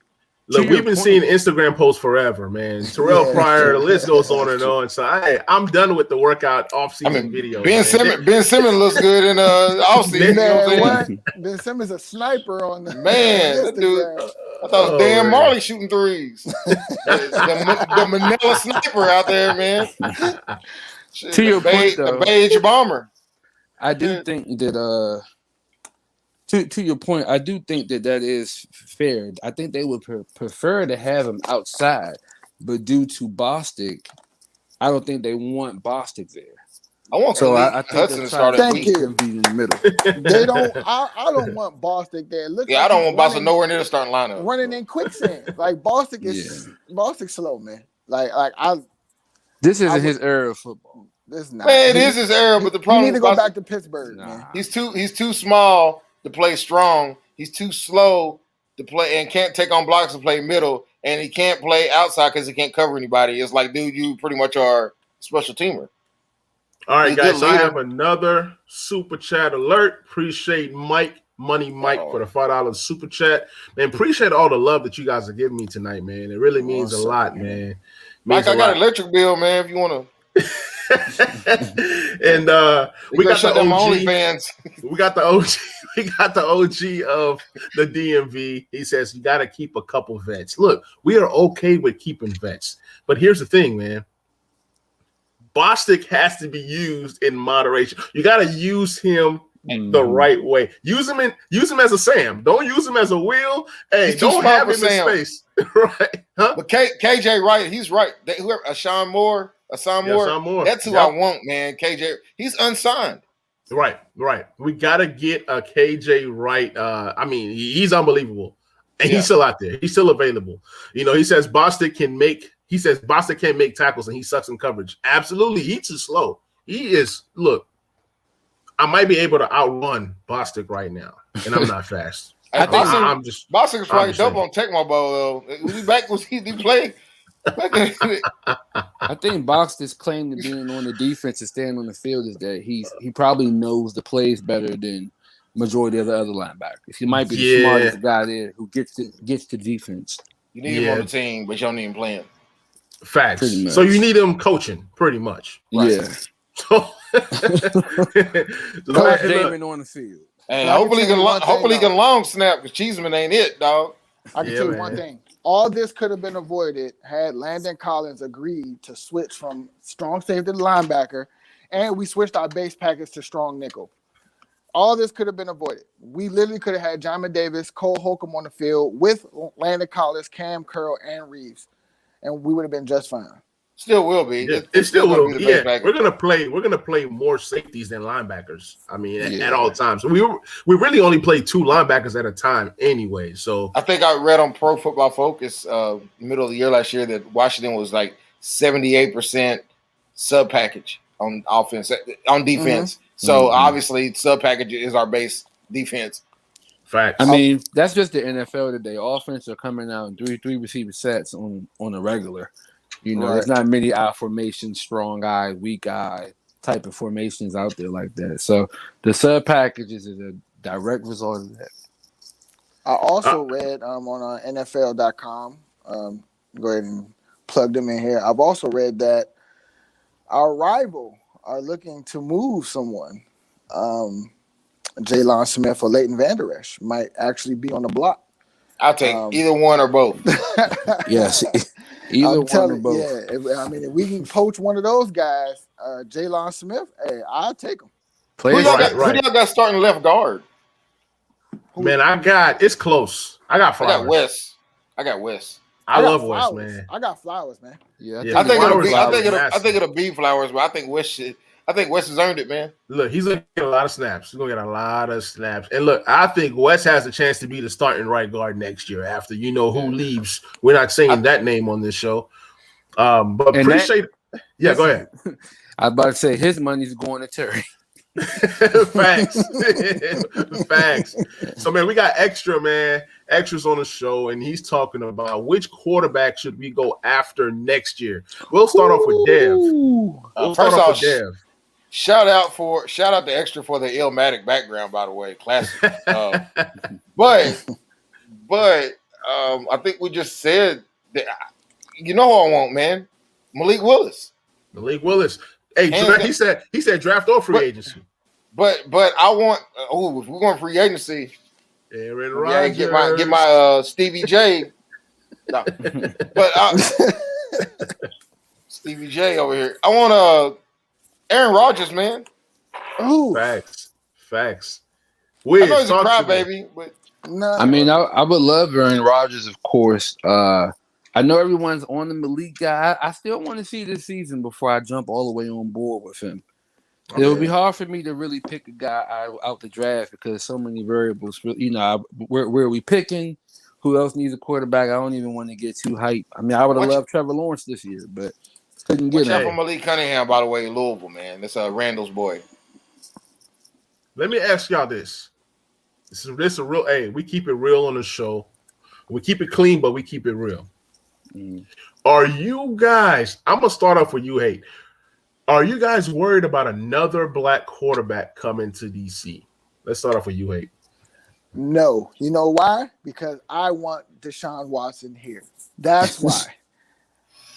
Look, we've been seeing Instagram posts forever, man. Terrell Pryor, the list goes on and on. So I'm done with the workout off-season videos. Ben Simmons looks good in off-season. Ben Simmons a sniper on the that dude. I thought it was Dan Marley shooting threes. the Manila sniper out there, man. To your point, though, the beige bomber. I do think that To your point, I do think that is fair. I think they would prefer to have him outside, but due to Bostic, I don't think they want Bostic there. I want I think Hudson to start Thank at you. be in the middle. They don't. I don't want Bostic there. Look, I don't want Bostic nowhere near the starting lineup. Running in quicksand, like Bostic is Bostic slow, man. This isn't his era of football. This is not. Man, it is his era, but the problem you need to go back to Pittsburgh, man. He's too small to play strong. He's too slow to play and can't take on blocks to play middle, and he can't play outside because he can't cover anybody. It's like, dude, you pretty much are a special teamer. All right, guys, so I have another super chat alert. Appreciate Money Mike for the $5 super chat. Man, appreciate all the love that you guys are giving me tonight, man. It really means a lot, man. Mike, I got an electric bill, man, if you want to. And we got the OG. Fans. We got the OG. We got the OG of the DMV. He says you got to keep a couple vets. Look, we are okay with keeping vets, but here's the thing, man. Bostic has to be used in moderation. You got to use him the right way. Use him as a Sam. Don't use him as a Will. Hey, don't have him in space. Right? Huh? But KJ, right? He's right. Whoever Ashawn Moore. That's who I want, man. KJ, he's unsigned. Right. We gotta get a KJ Wright. I mean, he's unbelievable, and he's still out there. He's still available. You know, he says Bostic can't make tackles, and he sucks in coverage. Absolutely, he's too slow. He is. Look, I might be able to outrun Bostic right now, and I'm not fast. Bostic's probably double on Tecmo Bowl though. Was he playing? I think Bostic's claim to being on the defense and staying on the field is that he probably knows the plays better than majority of the other linebackers. He might be the smartest guy there who gets to defense. You need him on the team, but you don't need him playing. Facts. So you need him coaching, pretty much. Right? Yeah. So Damon on the field. Hey, hopefully he can long snap because Cheeseman ain't it, dog. I can tell you one thing. All this could have been avoided had Landon Collins agreed to switch from strong safety to linebacker, and we switched our base package to strong nickel. All this could have been avoided. We literally could have had Jamin Davis, Cole Holcomb on the field with Landon Collins, Cam Curl, and Reeves, and we would have been just fine. Still will be. It still will be. Yeah, we're gonna play more safeties than linebackers. I mean, at all times. We really only play two linebackers at a time anyway. So I think I read on Pro Football Focus middle of the year last year that Washington was like 78% sub package on defense. Mm-hmm. So obviously sub package is our base defense. Facts. I mean, that's just the NFL today. Offense are coming out in three receiver sets on a regular. You know, there's not many eye formations, strong eye, weak eye type of formations out there like that. So the sub packages is a direct result of that. I also read on NFL.com, go ahead and plug them in here. I've also read that our rival are looking to move someone. Jalen Smith or Leighton Vander Esch might actually be on the block. I'll take either one or both. Yes. Either one or both. Yeah, if we can poach one of those guys, Jalen Smith, hey, I'll take him. Who y'all got starting left guard? Man, it's close. I got Flowers. I got West. I love West, man. I got Flowers, man. Yeah, I think it'll be Flowers, but I think West has earned it, man. Look, he's gonna get a lot of snaps. He's gonna get a lot of snaps. And look, I think West has a chance to be the starting right guard next year after who leaves. We're not saying that name on this show. But appreciate it. Yeah, go ahead. I was about to say his money's going to Terry. Facts. Facts. So man, we got extras on the show, and he's talking about which quarterback should we go after next year. We'll start off with Dev. First off, Dev. Shout out to Extra for the Illmatic background, by the way. Classic. But I think we just said that you know who I want, man. Malik Willis. Hey, he said draft or free agency. But I want if we're going free agency. Aaron Rodgers. Get my Stevie J. No. But Stevie J over here. I want Aaron Rodgers, man. Ooh. Facts. I know he's a crybaby, but I mean, I would love Aaron Rodgers, of course. I know everyone's on the Malik guy. I still want to see this season before I jump all the way on board with him. It would be hard for me to really pick a guy out the draft because so many variables. You know, where are we picking? Who else needs a quarterback? I don't even want to get too hype. I mean, I would have loved Trevor Lawrence this year, but couldn't get him. Watch out for Malik Cunningham, by the way, Louisville, man. That's Randall's boy. Let me ask y'all this. This is a real. Hey, we keep it real on the show. We keep it clean, but we keep it real. Are you guys? I'm gonna start off with you, Hate. Are you guys worried about another black quarterback coming to DC? Let's start off with you, Hate. No. You know why? Because I want Deshaun Watson here. That's why.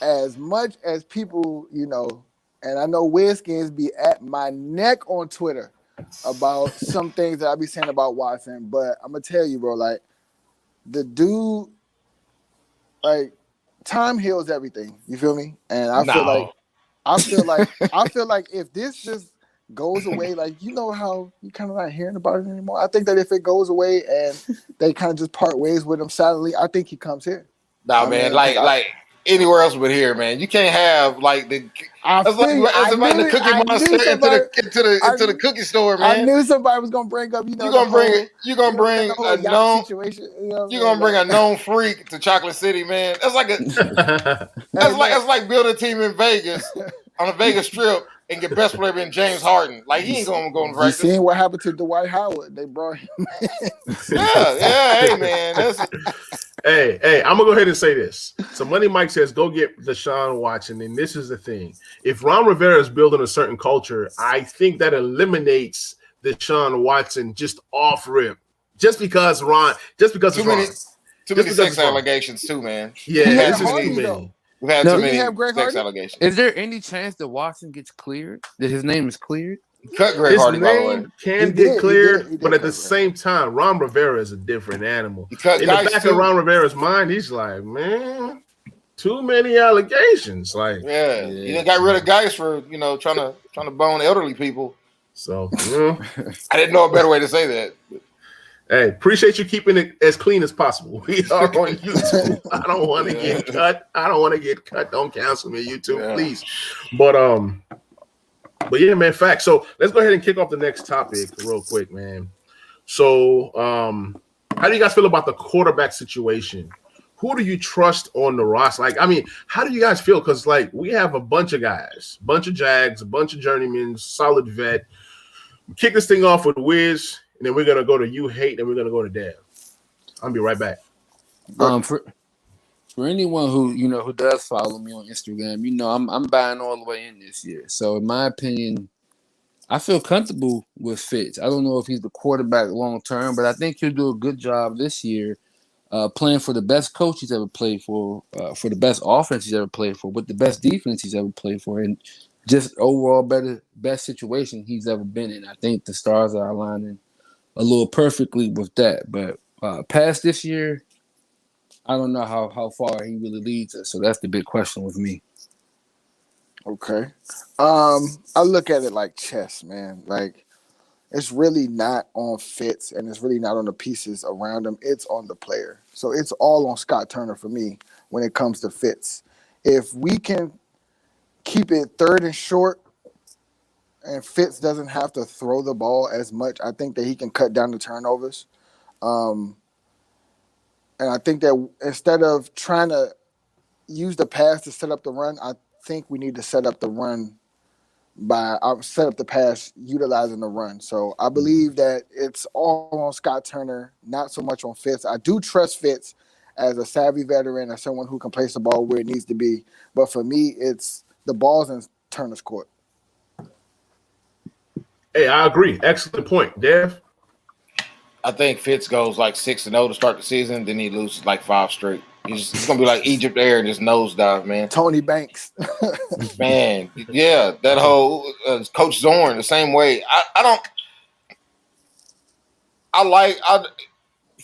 As much as people, you know, and I know Wizkins be at my neck on Twitter about some things that I be saying about Watson, but I'm gonna tell you, bro, like the dude, like time heals everything. You feel me? And I feel like if this just goes away, like you know how you kind of not hearing about it anymore. I think that if it goes away and they kind of just part ways with him silently, I think he comes here. Nah, man, like anywhere else but here, man. You can't have like the. It's like the Cookie Monster into the cookie store, man. I knew somebody was gonna bring up. You know, you're gonna bring a known situation. You know you're gonna bring a known freak to Chocolate City, man. That's like that's like building a team in Vegas on a Vegas Strip and get best player in James Harden. Like he ain't gonna go in practice. You seen what happened to Dwight Howard? They brought him in. yeah. Hey, man. Hey, I'm gonna go ahead and say this. So Money Mike says, go get Deshaun Watson. And this is the thing. If Ron Rivera is building a certain culture, I think that eliminates Deshaun Watson just off rip. Just because too many sex allegations too, man. Yeah, this is too many. We've had too many sex allegations. Is there any chance that Watson gets cleared? That his name is cleared? Cut Greg Hardy, by the way. Can get cleared, but at the same time, Ron Rivera is a different animal. In the back of Ron Rivera's mind, he's like, man, too many allegations. Like, yeah. He done got rid of guys for trying to bone elderly people. So I didn't know a better way to say that. Hey, appreciate you keeping it as clean as possible. We are on YouTube. I don't want to get cut. Don't cancel me, YouTube, please. But yeah, man, facts. So let's go ahead and kick off the next topic real quick, man. So how do you guys feel about the quarterback situation? Who do you trust on the roster? Like, I mean, how do you guys feel? Because, like, we have a bunch of guys, bunch of Jags, a bunch of journeymen, solid vet. Kick this thing off with Wiz, and then we're going to go to you, Hate, and we're going to go to Dev. I'll be right back. For anyone who does follow me on Instagram, I'm buying all the way in this year. So in my opinion, I feel comfortable with Fitz. I don't know if he's the quarterback long term, but I think he'll do a good job this year, playing for the best coach he's ever played for the best offense he's ever played for, with the best defense he's ever played for, and just overall best situation he's ever been in. I think the stars are aligning a little perfectly with that. But past this year, I don't know how far he really leads us. So that's the big question with me. Okay. I look at it like chess, man. Like, it's really not on Fitz, and it's really not on the pieces around him. It's on the player. So it's all on Scott Turner for me when it comes to Fitz. If we can keep it third and short and Fitz doesn't have to throw the ball as much, I think that he can cut down the turnovers. And I think that instead of trying to use the pass to set up the run, I think we need to set up the pass utilizing the run. So I believe that it's all on Scott Turner, not so much on Fitz. I do trust Fitz as a savvy veteran, as someone who can place the ball where it needs to be. But for me, it's the ball's in Turner's court. Hey, I agree. Excellent point. Dev? I think Fitz goes like 6-0 to start the season, then he loses like 5 straight. It's going to be like Egypt Air and just nosedive, man. Tony Banks. Man, yeah, that whole Coach Zorn, the same way.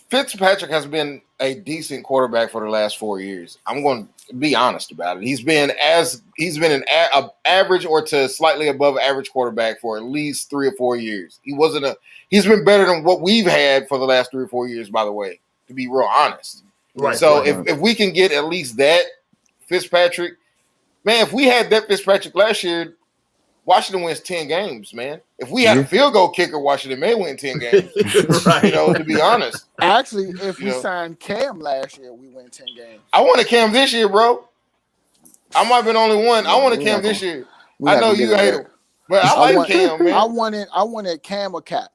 Fitzpatrick has been a decent quarterback for the last 4 years. I'm going to be honest about it. He's been an average or to slightly above average quarterback for at least 3 or 4 years. He's been better than what we've had for the last 3 or 4 years, by the way, to be real honest. Right. So if we can get at least that Fitzpatrick, man, if we had that Fitzpatrick last year, Washington wins 10 games, man. If we had a field goal kicker, Washington may win 10 games. Right. To be honest. Actually, if we signed Cam last year, we win 10 games. I wanted Cam this year, bro. I might have been only one. I wanted Cam this year. I know you hate him, but I like Cam, man. I wanted Cam or Cap.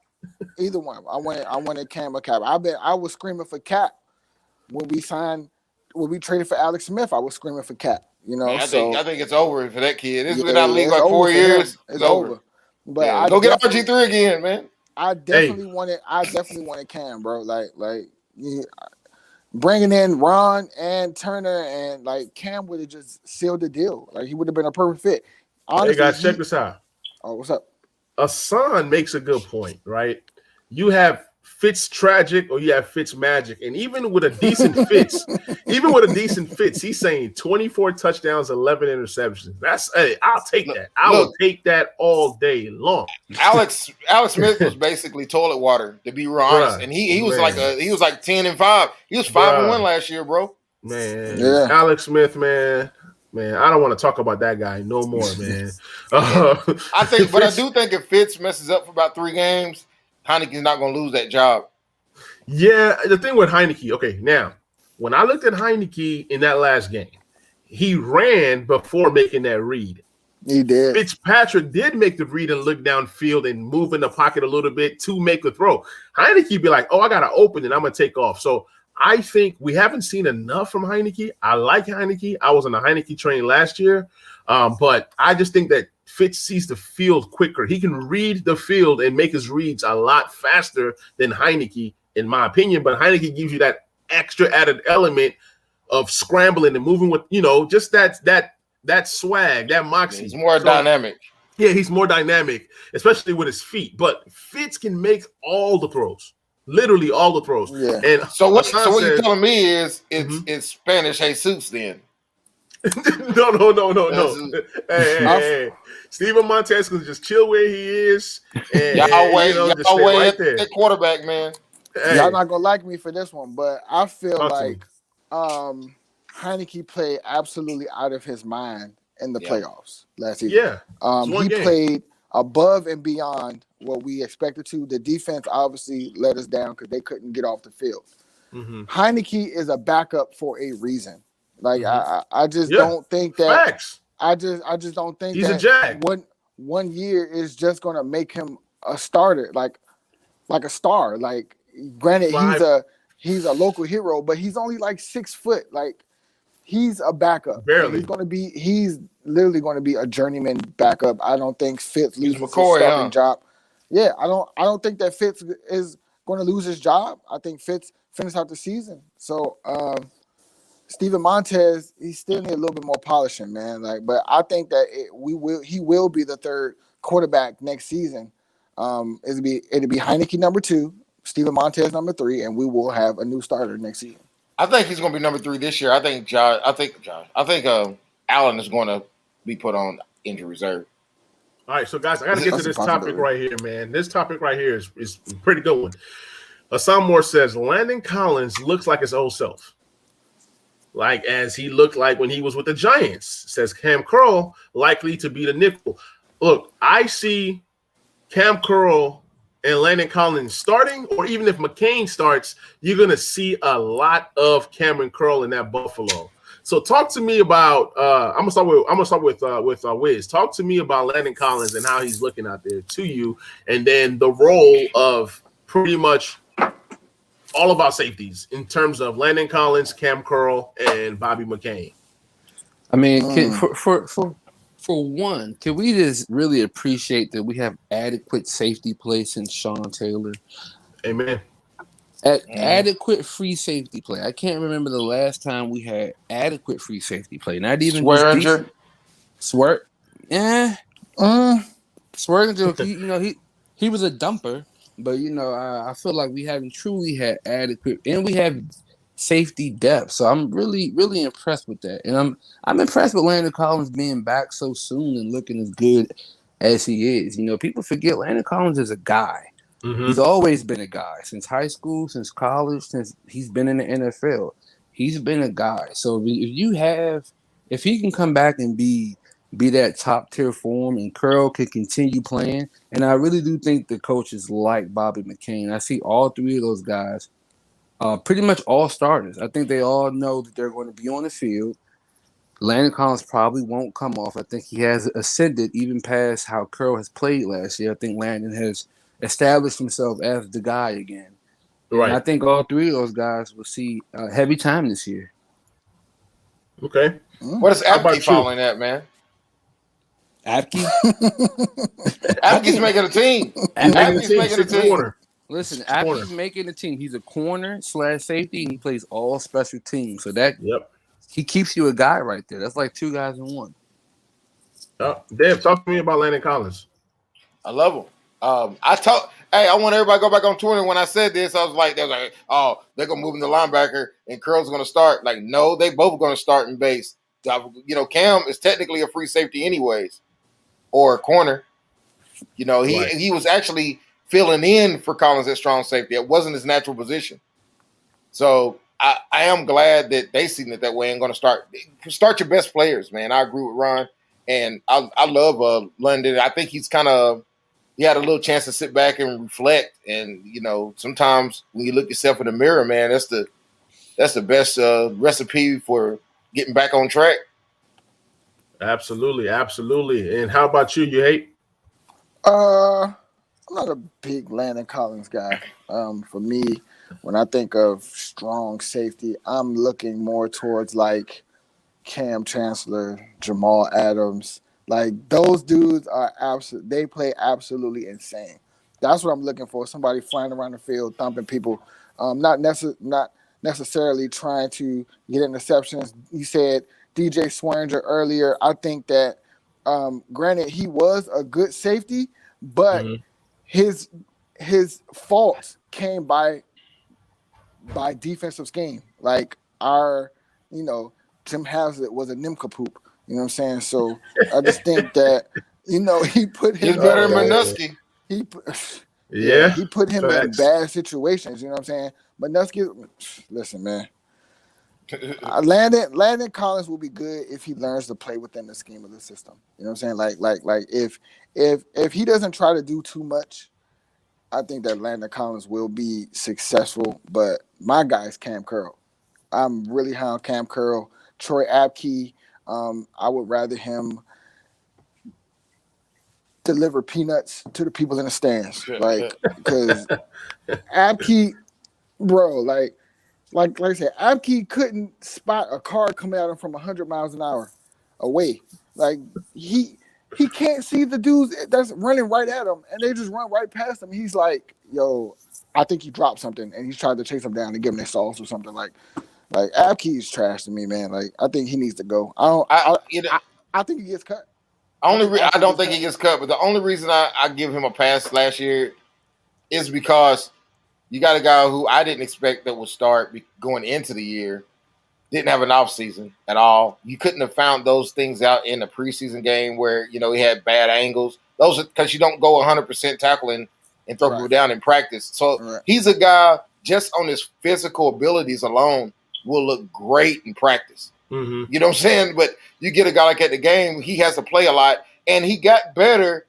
Either one. I wanted Cam or Cap. I was screaming for Cap when we traded for Alex Smith. I was screaming for Cap. I think it's over for that kid. It's been out of the league like 4 years. It's over. But go get RG3 again, man. I definitely wanted Cam, bro. Bringing in Ron and Turner and Cam would have just sealed the deal. He would have been a perfect fit. Honestly, hey guys, check this out. Oh, what's up? Hassan makes a good point, right? You have Fitz tragic or you have Fitz magic. And even with a decent Fitz, he's saying 24 touchdowns, 11 interceptions. I'll take that. I will take that all day long. Alex Smith was basically toilet water, to be real honest. And he was he was like 10-5. He was 5-1 last year, bro. Man. Yeah. Alex Smith, man, I don't want to talk about that guy no more, man. I do think if Fitz messes up for about 3 games, Heineke's not going to lose that job. Yeah, the thing with Heinicke, okay, now, when I looked at Heinicke in that last game, he ran before making that read. He did. Fitzpatrick did make the read and look downfield and move in the pocket a little bit to make the throw. Heinicke be like, oh, I got to open it. I'm going to take off. So I think we haven't seen enough from Heinicke. I like Heinicke. I was on the Heinicke train last year, but I just think that Fitz sees the field quicker. He can read the field and make his reads a lot faster than Heinicke, in my opinion. But Heinicke gives you that extra added element of scrambling and moving with, just that swag, that moxie. He's more dynamic. Yeah, he's more dynamic, especially with his feet. But Fitz can make all the throws, literally all the throws. Yeah. And so what you're telling me is it's Spanish Jesus then. No. Hey. Steven Montez can just chill where he is. And, y'all wait right there. That quarterback, man. Hey. Y'all not gonna like me for this one, but I feel Heinicke played absolutely out of his mind in the playoffs last season. Yeah, he played above and beyond what we expected to. The defense obviously let us down because they couldn't get off the field. Mm-hmm. Heinicke is a backup for a reason. I just don't think that. Facts. I just don't think he's that a Jag. One year is just gonna make him a starter, like a star. Granted, he's a local hero, but he's only 6 foot. He's a backup. Barely. He's literally going to be a journeyman backup. I don't think Fitz loses his starting job. Yeah, I don't think that Fitz is going to lose his job. I think Fitz finished out the season. So Steven Montez, he still need a little bit more polishing, man. But I think that he will be the third quarterback next season. It'll be Heinicke number 2, Steven Montez number 3, and we will have a new starter next season. I think he's going to be number 3 this year. I think Allen is going to be put on injury reserve. All right, so guys, I got to get to this topic right here, man. This topic right here is a pretty good one. Hassan Moore says Landon Collins looks like his old self, as he looked like when he was with the Giants. Says Cam Curl likely to be the nickel. Look, I see Cam Curl and Landon Collins starting, or even if McCain starts, you're gonna see a lot of Cameron Curl in that Buffalo. So talk to me about. I'm gonna start with Wiz. Talk to me about Landon Collins and how he's looking out there to you, and then the role of pretty much all of our safeties in terms of Landon Collins, Cam Curl, and Bobby McCain. I mean, for one, can we just really appreciate that we have adequate safety play since Sean Taylor? Amen. Adequate free safety play. I can't remember the last time we had adequate free safety play. Not even Swearinger. Swearinger, he was a dumper, But I feel like we haven't truly had adequate, and we have safety depth. So I'm really, really impressed with that, and I'm impressed with Landon Collins being back so soon and looking as good as he is. People forget Landon Collins is a guy. He's Mm-hmm. always been a guy since high school, since college, since he's been in the NFL. He's been a guy. So if he can come back and be that top tier form, and Curl can continue playing, and I really do think the coaches like Bobby McCain. I see all three of those guys, pretty much all starters. I think they all know that they're going to be on the field. Landon Collins probably won't come off. I think he has ascended even past how Curl has played last year. I think Landon has established himself as the guy again. And I Right. think all three of those guys will see heavy time this year. Okay. What is How Apke about you? following that, man? Apke? Apke's making a team. Apke's making a Sixth team. corner. Listen, Corner. Apke's making the team. He's a corner/safety, and he plays all special teams. So that Yep. he keeps you a guy right there. That's like two guys in one. Dave, talk to me about Landon Collins. I love him. I want everybody to go back on Twitter. When I said this, I was like, oh, they're gonna move him to linebacker and Curl's gonna start. Like, no, they both gonna start in base. Cam is technically a free safety anyways, or a corner. He was actually filling in for Collins at strong safety. It wasn't his natural position. So I am glad that they seen it that way and going to start your best players, man. I agree with Ron, and I love London. I think he had a little chance to sit back and reflect. And sometimes when you look yourself in the mirror, man, that's the best recipe for getting back on track. Absolutely, absolutely. And how about you? You hate? I'm not a big Landon Collins guy. For me, when I think of strong safety, I'm looking more towards like Cam Chancellor, Jamal Adams. Like those dudes are they play absolutely insane. That's what I'm looking for. Somebody flying around the field, thumping people. Not necessarily trying to get interceptions. You said DJ Swearinger earlier. I think that, granted, he was a good safety, but his faults came by defensive scheme. Like Tim Haslett was a nincompoop. You know what I'm saying? So I just think that he put him. He's better than Manusky. He put him in bad situations. You know what I'm saying? Manusky, listen, man. Landon Collins will be good if he learns to play within the scheme of the system. You know what I'm saying? Like if he doesn't try to do too much, I think that Landon Collins will be successful. But my guy is Cam Curl. I'm really high on Cam Curl. Troy Apke, I would rather him deliver peanuts to the people in the stands, because Apke, bro, like I said, Apke couldn't spot a car coming at him from 100 miles an hour away. Like he can't see the dudes that's running right at him, and they just run right past him. He's like, yo, I think he dropped something, and he's trying to chase him down and give him their sauce or something. Like Apke is trash to me, man. Like I think he needs to go. I think he gets cut. I don't think he gets cut, but the only reason I give him a pass last year is because you got a guy who I didn't expect that would start going into the year. Didn't have an off season at all. You couldn't have found those things out in the preseason game where he had bad angles. Those are because you don't go 100% tackling and throw people down in practice. So he's a guy just on his physical abilities alone will look great in practice. Mm-hmm. You know what I'm saying? But you get a guy like at the game, he has to play a lot, and he got better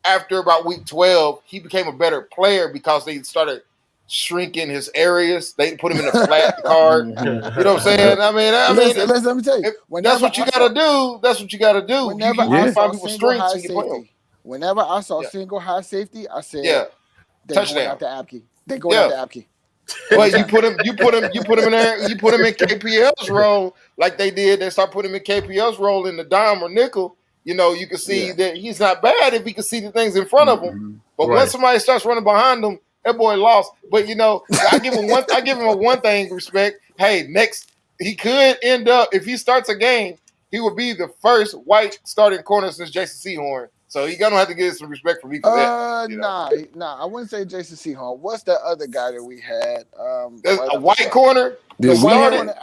after about week 12. He became a better player because they started shrinking his areas. They put him in a flat card. You know what I'm saying? I mean, let me tell you. That's what you got to do. That's what you got to do. Whenever you I saw find people's strengths and you play them. Whenever I saw single high safety, I said, touchdown. Going out to Apke. They going out to Apke. But you put him in there. You put him in KPL's role like they did. They start putting him in KPL's role in the dime or nickel. You can see that he's not bad if he can see the things in front of him. But once somebody starts running behind him, that boy lost. But I give him a one thing respect. Hey, next he could end up if he starts a game, he would be the first white starting corner since Jason Sehorn So you're gonna have to give some respect for me for that. Nah. I wouldn't say Jason Sehorn. What's that other guy that we had? There's a white corner. Yeah, The we started.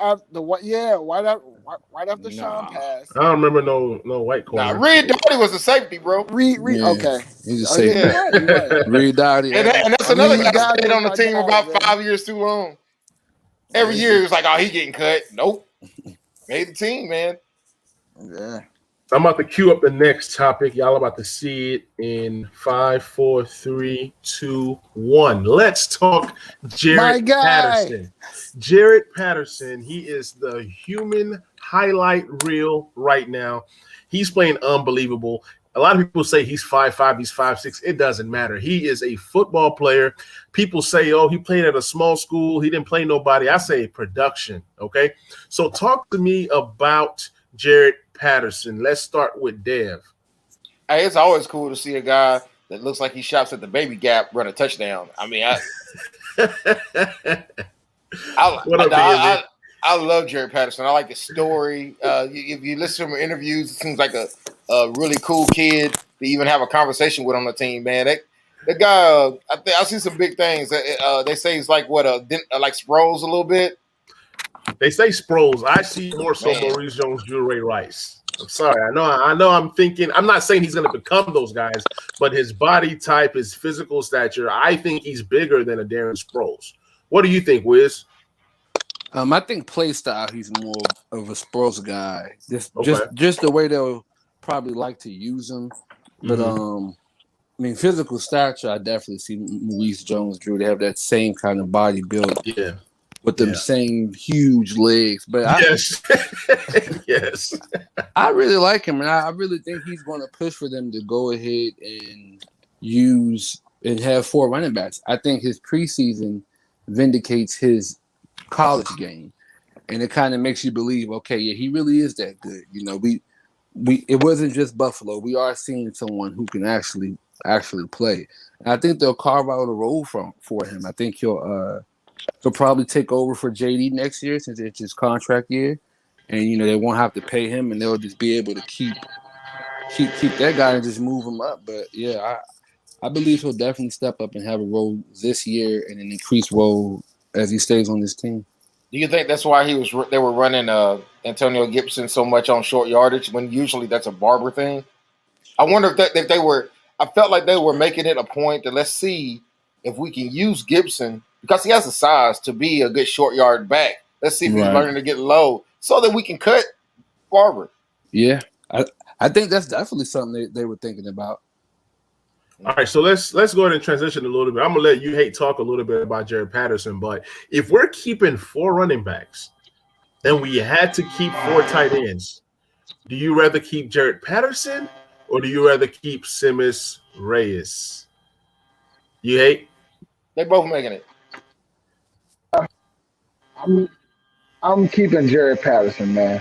Right after Sean passed. I don't remember no white corner. Nah, Reed Doherty was a safety, bro. Reed. Yeah, Okay, he's a safety. Yeah, you're right. Reed Dowdy. And that's another guy Dowdy stayed on the was team my guy, about man. 5 years too long. Every year it was like, oh, he getting cut. Nope. Made the team, man. Yeah. I'm about to cue up the next topic. Y'all about to see it in 5, 4, 3, 2, 1. Let's talk Jaret Patterson. Jaret Patterson, he is the human highlight reel right now. He's playing unbelievable. A lot of people say he's 5'5", he's 5'6". It doesn't matter. He is a football player. People say, oh, he played at a small school. He didn't play nobody. I say production, okay? So talk to me about Jaret Patterson. Let's start with Dev. Hey, it's always cool to see a guy that looks like he shops at the Baby Gap run a touchdown. I mean, I love Jaret Patterson. I like his story. If you listen to him in interviews, it seems like a really cool kid to even have a conversation with on the team, man. That guy, I see some big things. They say he's like like Sproles a little bit. They say Sproles. I see more so Maurice Jones-Drew, Ray Rice. I'm sorry. I know I'm thinking. I'm not saying he's going to become those guys, but his body type, his physical stature, I think he's bigger than a Darren Sproles. What do you think, Wiz? I think play style, he's more of a Sproles guy. Just the way they'll probably like to use him. But I mean, physical stature, I definitely see Maurice Jones-Drew. They have that same kind of body build. Yeah. With them same huge legs. But yes. I really like him, and I really think he's going to push for them to go ahead and use and have 4 running backs. I think his preseason vindicates his college game, and it kind of makes you believe, okay, yeah, he really is that good. You know, we it wasn't just Buffalo. We are seeing someone who can actually play. And I think they'll carve out a role for him. I think he'll probably take over for JD next year since it's his contract year, and they won't have to pay him, and they'll just be able to keep that guy and just move him up. But yeah, I believe he'll definitely step up and have a role this year and an increased role as he stays on this team. Do you think that's why they were running Antonio Gibson so much on short yardage when usually that's a Barber thing? I wonder if they were. I felt like they were making it a point that let's see if we can use Gibson because he has the size to be a good short yard back. Let's see if he's learning to get low so that we can cut Barber. Yeah, I think that's definitely something they were thinking about. All right, so let's go ahead and transition a little bit. I'm gonna let you talk a little bit about Jaret Patterson, but if we're keeping 4 running backs and we had to keep 4 tight ends, do you rather keep Jaret Patterson or do you rather keep Simmons Reyes? You hate? They both making it. I'm keeping Jaret Patterson, man.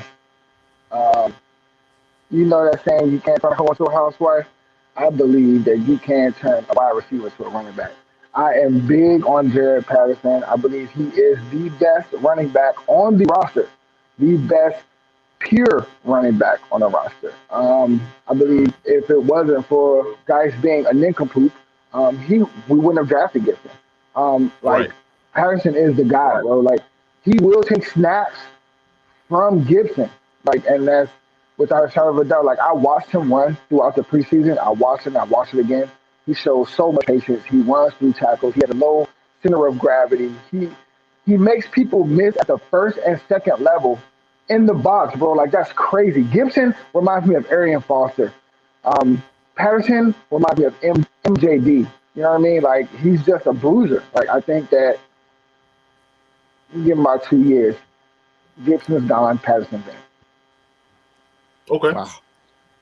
You know that saying, you can't turn a horse to a housewife? I believe that you can turn a wide receiver to a running back. I am big on Jaret Patterson. I believe he is the best running back on the roster, the best pure running back on the roster. I believe if it wasn't for guys being a nincompoop, we wouldn't have drafted Gibson. Patterson is the guy, bro. Like, he will take snaps from Gibson. Like, and that's without a shadow of a doubt. Like, I watched him run throughout the preseason. I watched it again. He shows so much patience. He runs through tackles. He has a low center of gravity. He makes people miss at the first and second level in the box, bro. Like, that's crazy. Gibson reminds me of Arian Foster. Patterson reminds me of MJD. You know what I mean? Like, he's just a bruiser. Like, I think that you give him about 2 years. Gibson's gone, Patterson's in. Okay. Wow.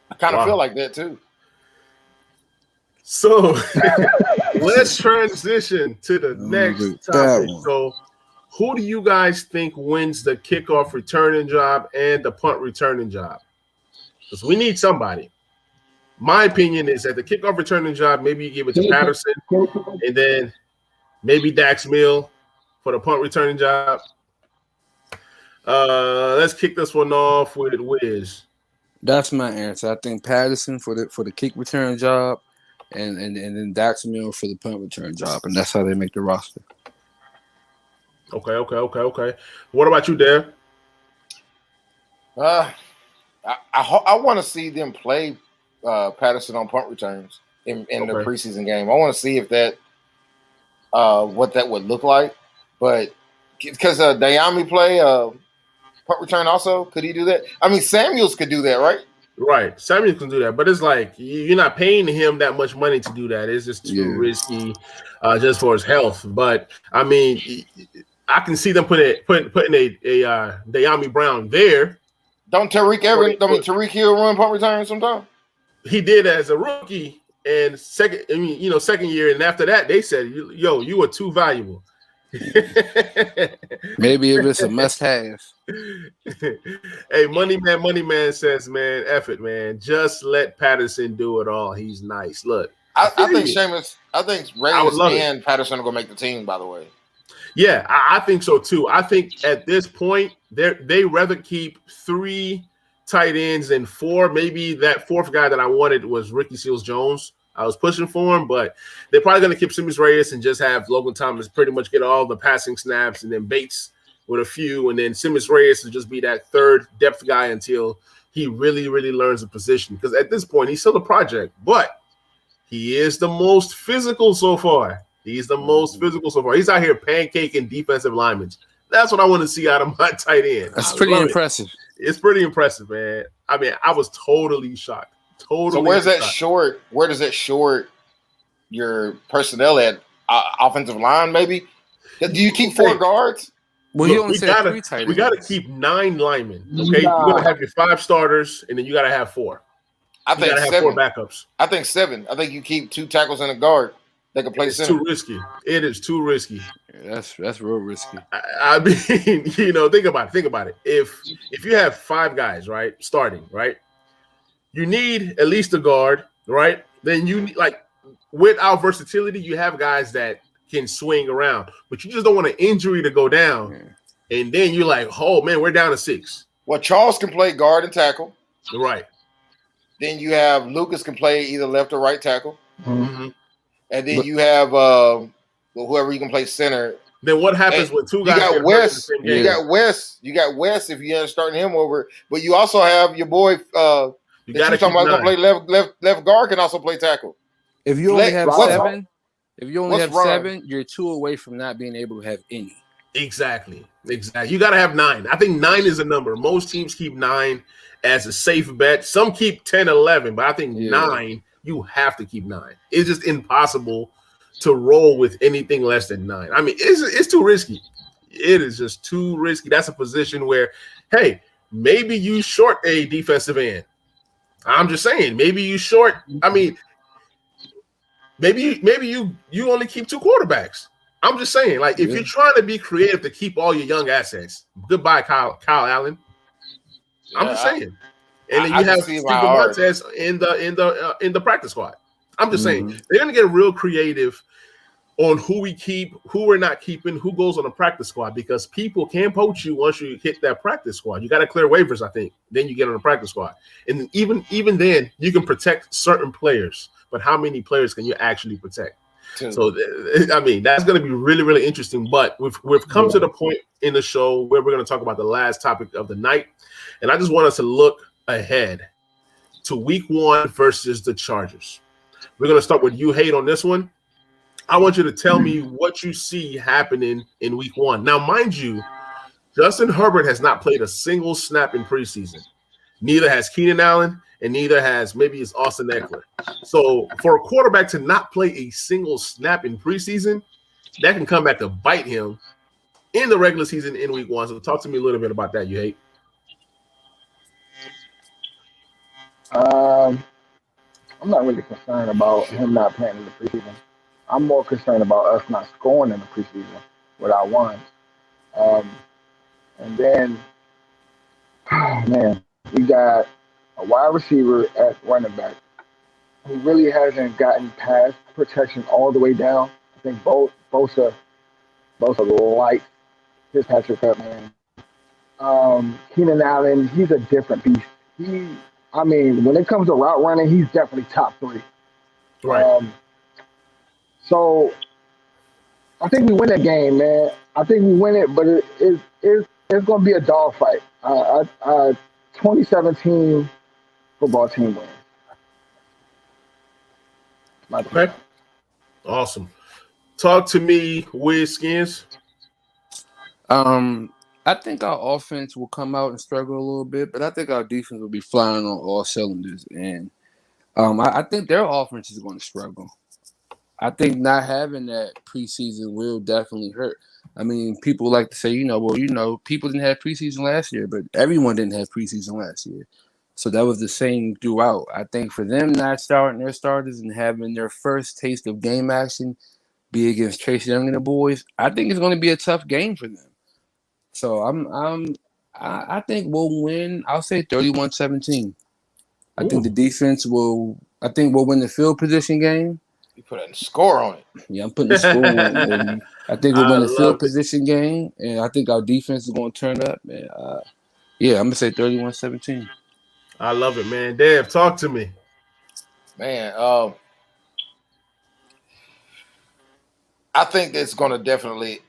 I kind of feel like that too. So let's transition to the next topic. So who do you guys think wins the kickoff returning job and the punt returning job? Because we need somebody. My opinion is that the kickoff returning job, maybe you give it to Patterson and then maybe Dax Mill for the punt returning job. Let's kick this one off with Wiz. That's my answer. I think Patterson for the kick return job, and then Daxamil for the punt return job, and that's how they make the roster. Okay. What about you, Dan? I want to see them play Patterson on punt returns in the preseason game. I want to see if that what that would look like, but because Dayami play punt return also, could he do that? I mean, Samuels could do that, right? Right, Samuels can do that, but it's like you're not paying him that much money to do that. It's just too risky, just for his health. But I mean, I can see them putting a Dayami Brown there. Don't Tariq Hill run punt return sometime? He did as a rookie and second year, and after that they said, "Yo, you are too valuable." Maybe if it's a must-have. Hey, Money Man says, man, F it, man. Just let Patterson do it all. He's nice. Look, I think Reyes and Patterson are gonna make the team. By the way, yeah, I think so too. I think at this point they rather keep 3 tight ends than 4. Maybe that 4th guy that I wanted was Ricky Seals-Jones. I was pushing for him, but they're probably going to keep Simmons Reyes and just have Logan Thomas pretty much get all the passing snaps, and then Bates with a few, and then Simmons Reyes will just be that 3rd depth guy until he really, really learns the position. Because at this point, he's still a project, but he is the most physical so far. He's out here pancaking defensive linemen. That's what I want to see out of my tight end. That's pretty impressive. It's pretty impressive, man. I mean, I was totally shocked. So where does that short your personnel at? Offensive line, maybe? Do you keep 4 guards? Well, look, you only said 3 tight ends. We got to keep 9 linemen. Okay, you got to have your 5 starters, and then you got to have 4. I think 7. Have 4 backups. I think 7. I think you keep 2 tackles and a guard that can play center. Too risky. It is too risky. Yeah, that's real risky. I mean, think about it. If you have 5 guys, right, starting, right, you need at least a guard, right? Then you need, like, with our versatility, you have guys that can swing around, but you just don't want an injury to go down. Yeah. And then you're like, oh man, we're down to 6. Well, Charles can play guard and tackle. Right. Then you have Lucas can play either left or right tackle. Mm-hmm. And then you have whoever you can play center. Then what happens with 2 guys? You got West. You got West if you end starting him over. But you also have your boy you got to play left guard can also play tackle. If you only have 7, you're 2 away from not being able to have any. Exactly. You got to have 9. I think 9 is a number. Most teams keep 9 as a safe bet. Some keep 10, 11, but I think 9, you have to keep 9. It's just impossible to roll with anything less than 9. I mean, it's too risky. It is just too risky. That's a position where, hey, maybe you short a defensive end. I'm just saying, maybe you short. I mean, maybe you only keep 2 quarterbacks. I'm just saying, like, if you're trying to be creative to keep all your young assets, goodbye, Kyle Allen. I'm just saying. And then you have Steve Montez in the practice squad. I'm just saying they're gonna get real creative on who we keep, who we're not keeping, who goes on the practice squad, because people can poach you once you hit that practice squad. You got to clear waivers, I think. Then you get on the practice squad, and even then, you can protect certain players. But how many players can you actually protect? So, I mean, that's going to be really, really interesting. But we've come to the point in the show where we're going to talk about the last topic of the night, and I just want us to look ahead to Week 1 versus the Chargers. We're going to start with you, Hate, on this one. I want you to tell me what you see happening in Week 1. Now, mind you, Justin Herbert has not played a single snap in preseason. Neither has Keenan Allen, and neither has maybe it's Austin Eckler. So for a quarterback to not play a single snap in preseason, that can come back to bite him in the regular season in Week 1. So talk to me a little bit about that, you Hate. I'm not really concerned about him not playing in the preseason. I'm more concerned about us not scoring in the preseason without one. And then, man, we got a wide receiver at running back who really hasn't gotten past protection all the way down. I think both are light. His Patrick Cutman. Keenan Allen, he's a different beast. I mean, when it comes to route running, he's definitely top three. Right. So I think we win that game, man. I think we win it, but it's going to be a dogfight. 2017 football team win. Okay. Awesome. Talk to me, Wiz Skins. I think our offense will come out and struggle a little bit, but I think our defense will be flying on all cylinders. And I think their offense is going to struggle. I think not having that preseason will definitely hurt. I mean, people like to say, people didn't have preseason last year, but everyone didn't have preseason last year. So that was the same throughout. I think for them not starting their starters and having their first taste of game action be against Chase Young and the boys, I think it's going to be a tough game for them. So I think we'll win. I'll say 31-17. I think the defense will. I think we'll win the field position game. You put a score on it. Yeah, I'm putting a score on it, baby. I think we'll win the field position game, and I think our defense is going to turn up. Man, I'm gonna say 31-17. I love it, man. Dev, talk to me, man. I think it's going to definitely.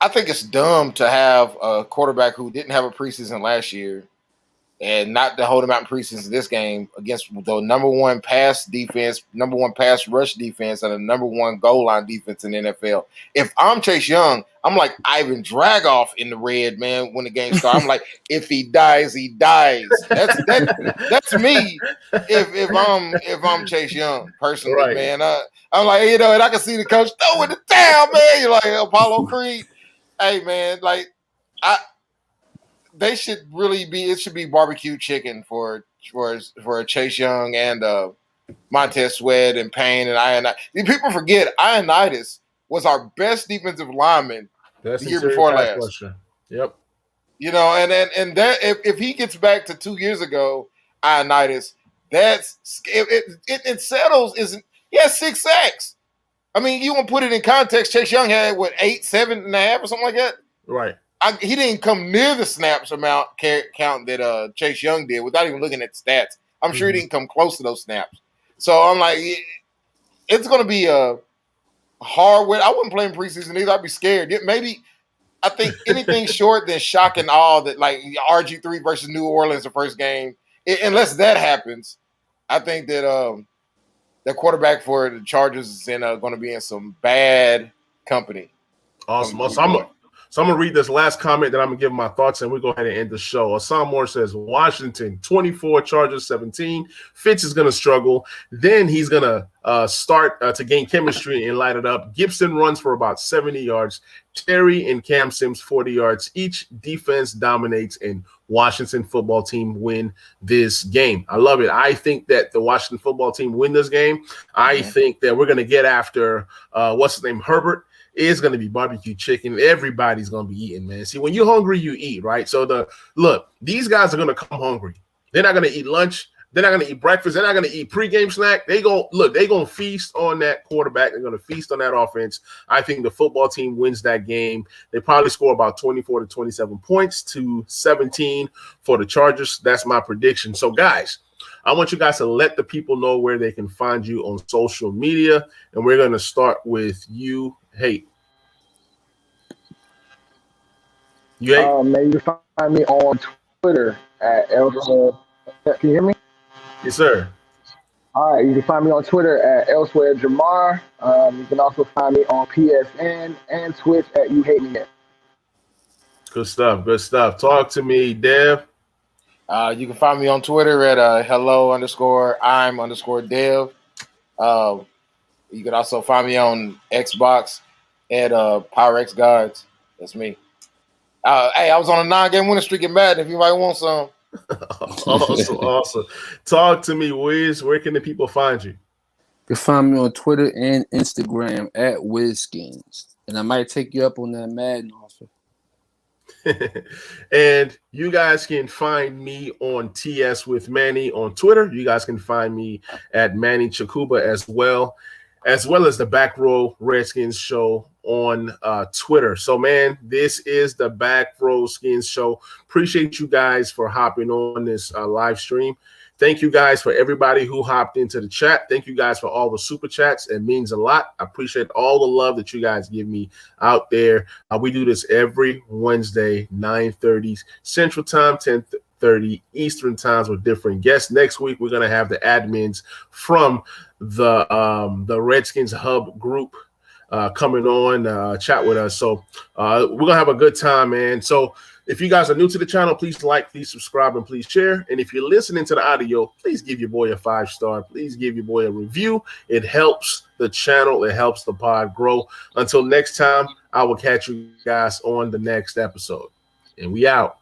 I think it's dumb to have a quarterback who didn't have a preseason last year and not to hold him out in preseason this game against the number one pass defense, number one pass rush defense, and the number one goal line defense in the NFL. If I'm Chase Young, I'm like Ivan Dragoff in the red, man, when the game starts. I'm like, if he dies, he dies. That's me if I'm Chase Young, personally, right. Man. I'm like, and I can see the coach throw it down, man. You're like Apollo Creed. Hey, man, they should really be. It should be barbecue chicken for Chase Young and Montez Sweat and Payne and Ioannidis. People forget Ioannidis was our best defensive lineman the year before last. Question. Yep. And that if he gets back to 2 years ago, Ioannidis, it settles. He has 6 sacks. I mean, you want to put it in context. Chase Young had 8, 7.5 or something like that. Right. He didn't come near the snaps amount count that Chase Young did without even looking at the stats. I'm sure he didn't come close to those snaps. So I'm like, it's going to be a hard win. I wouldn't play in preseason either. I'd be scared. Maybe I think anything short than shock and awe that like RG3 versus New Orleans the first game, unless that happens, I think that the quarterback for the Chargers is going to be in some bad company. Awesome. So I'm going to read this last comment, then I'm going to give my thoughts, and we'll go ahead and end the show. Assam Moore says, Washington, 24, Chargers, 17. Fitz is going to struggle. Then he's going to start to gain chemistry and light it up. Gibson runs for about 70 yards. Terry and Cam Sims, 40 yards. Each defense dominates, and Washington football team win this game. I love it. I think that the Washington football team win this game. I think that we're going to get after, what's his name, Herbert. Is going to be barbecue chicken. Everybody's going to be eating, man. See, when you're hungry, you eat, right? So these guys are going to come hungry. They're not going to eat lunch. They're not going to eat breakfast. They're not going to eat pregame snack. They're going to feast on that quarterback. They're going to feast on that offense. I think the football team wins that game. They probably score about 24 to 27 points to 17 for the Chargers. That's my prediction. So, guys, I want you guys to let the people know where they can find you on social media. And we're going to start with you. Hey, man, you can find me on Twitter at Elsewhere. Can you hear me? Yes, sir. All right, you can find me on Twitter at Elsewhere Jamar. You can also find me on PSN and Twitch at You Hate Me Yet. Good stuff. Talk to me, Dev. You can find me on Twitter at hello_I'm_Dev. You can also find me on Xbox at Pyrex Gods. That's me. Hey, I was on a 9-game winning streak in Madden. If anybody wants some. Awesome. Talk to me, Wiz. Where can the people find you? You can find me on Twitter and Instagram at WizSkins. And I might take you up on that Madden offer. And you guys can find me on TS with Manny on Twitter. You guys can find me at Manny Chakuba as well as the Backrow Redskins show on Twitter. So, man, this is the Backrow Skins show. Appreciate you guys for hopping on this live stream. Thank you guys for everybody who hopped into the chat. Thank you guys for all the super chats. It means a lot. I appreciate all the love that you guys give me out there. We do this every Wednesday, 9:30 Central Time, 10:30 Eastern Times with different guests. Next week, we're going to have the admins from the Redskins Hub group coming on, chat with us. So we're going to have a good time, man. So if you guys are new to the channel, please like, please subscribe, and please share. And if you're listening to the audio, please give your boy a 5-star. Please give your boy a review. It helps the channel. It helps the pod grow. Until next time, I will catch you guys on the next episode. And we out.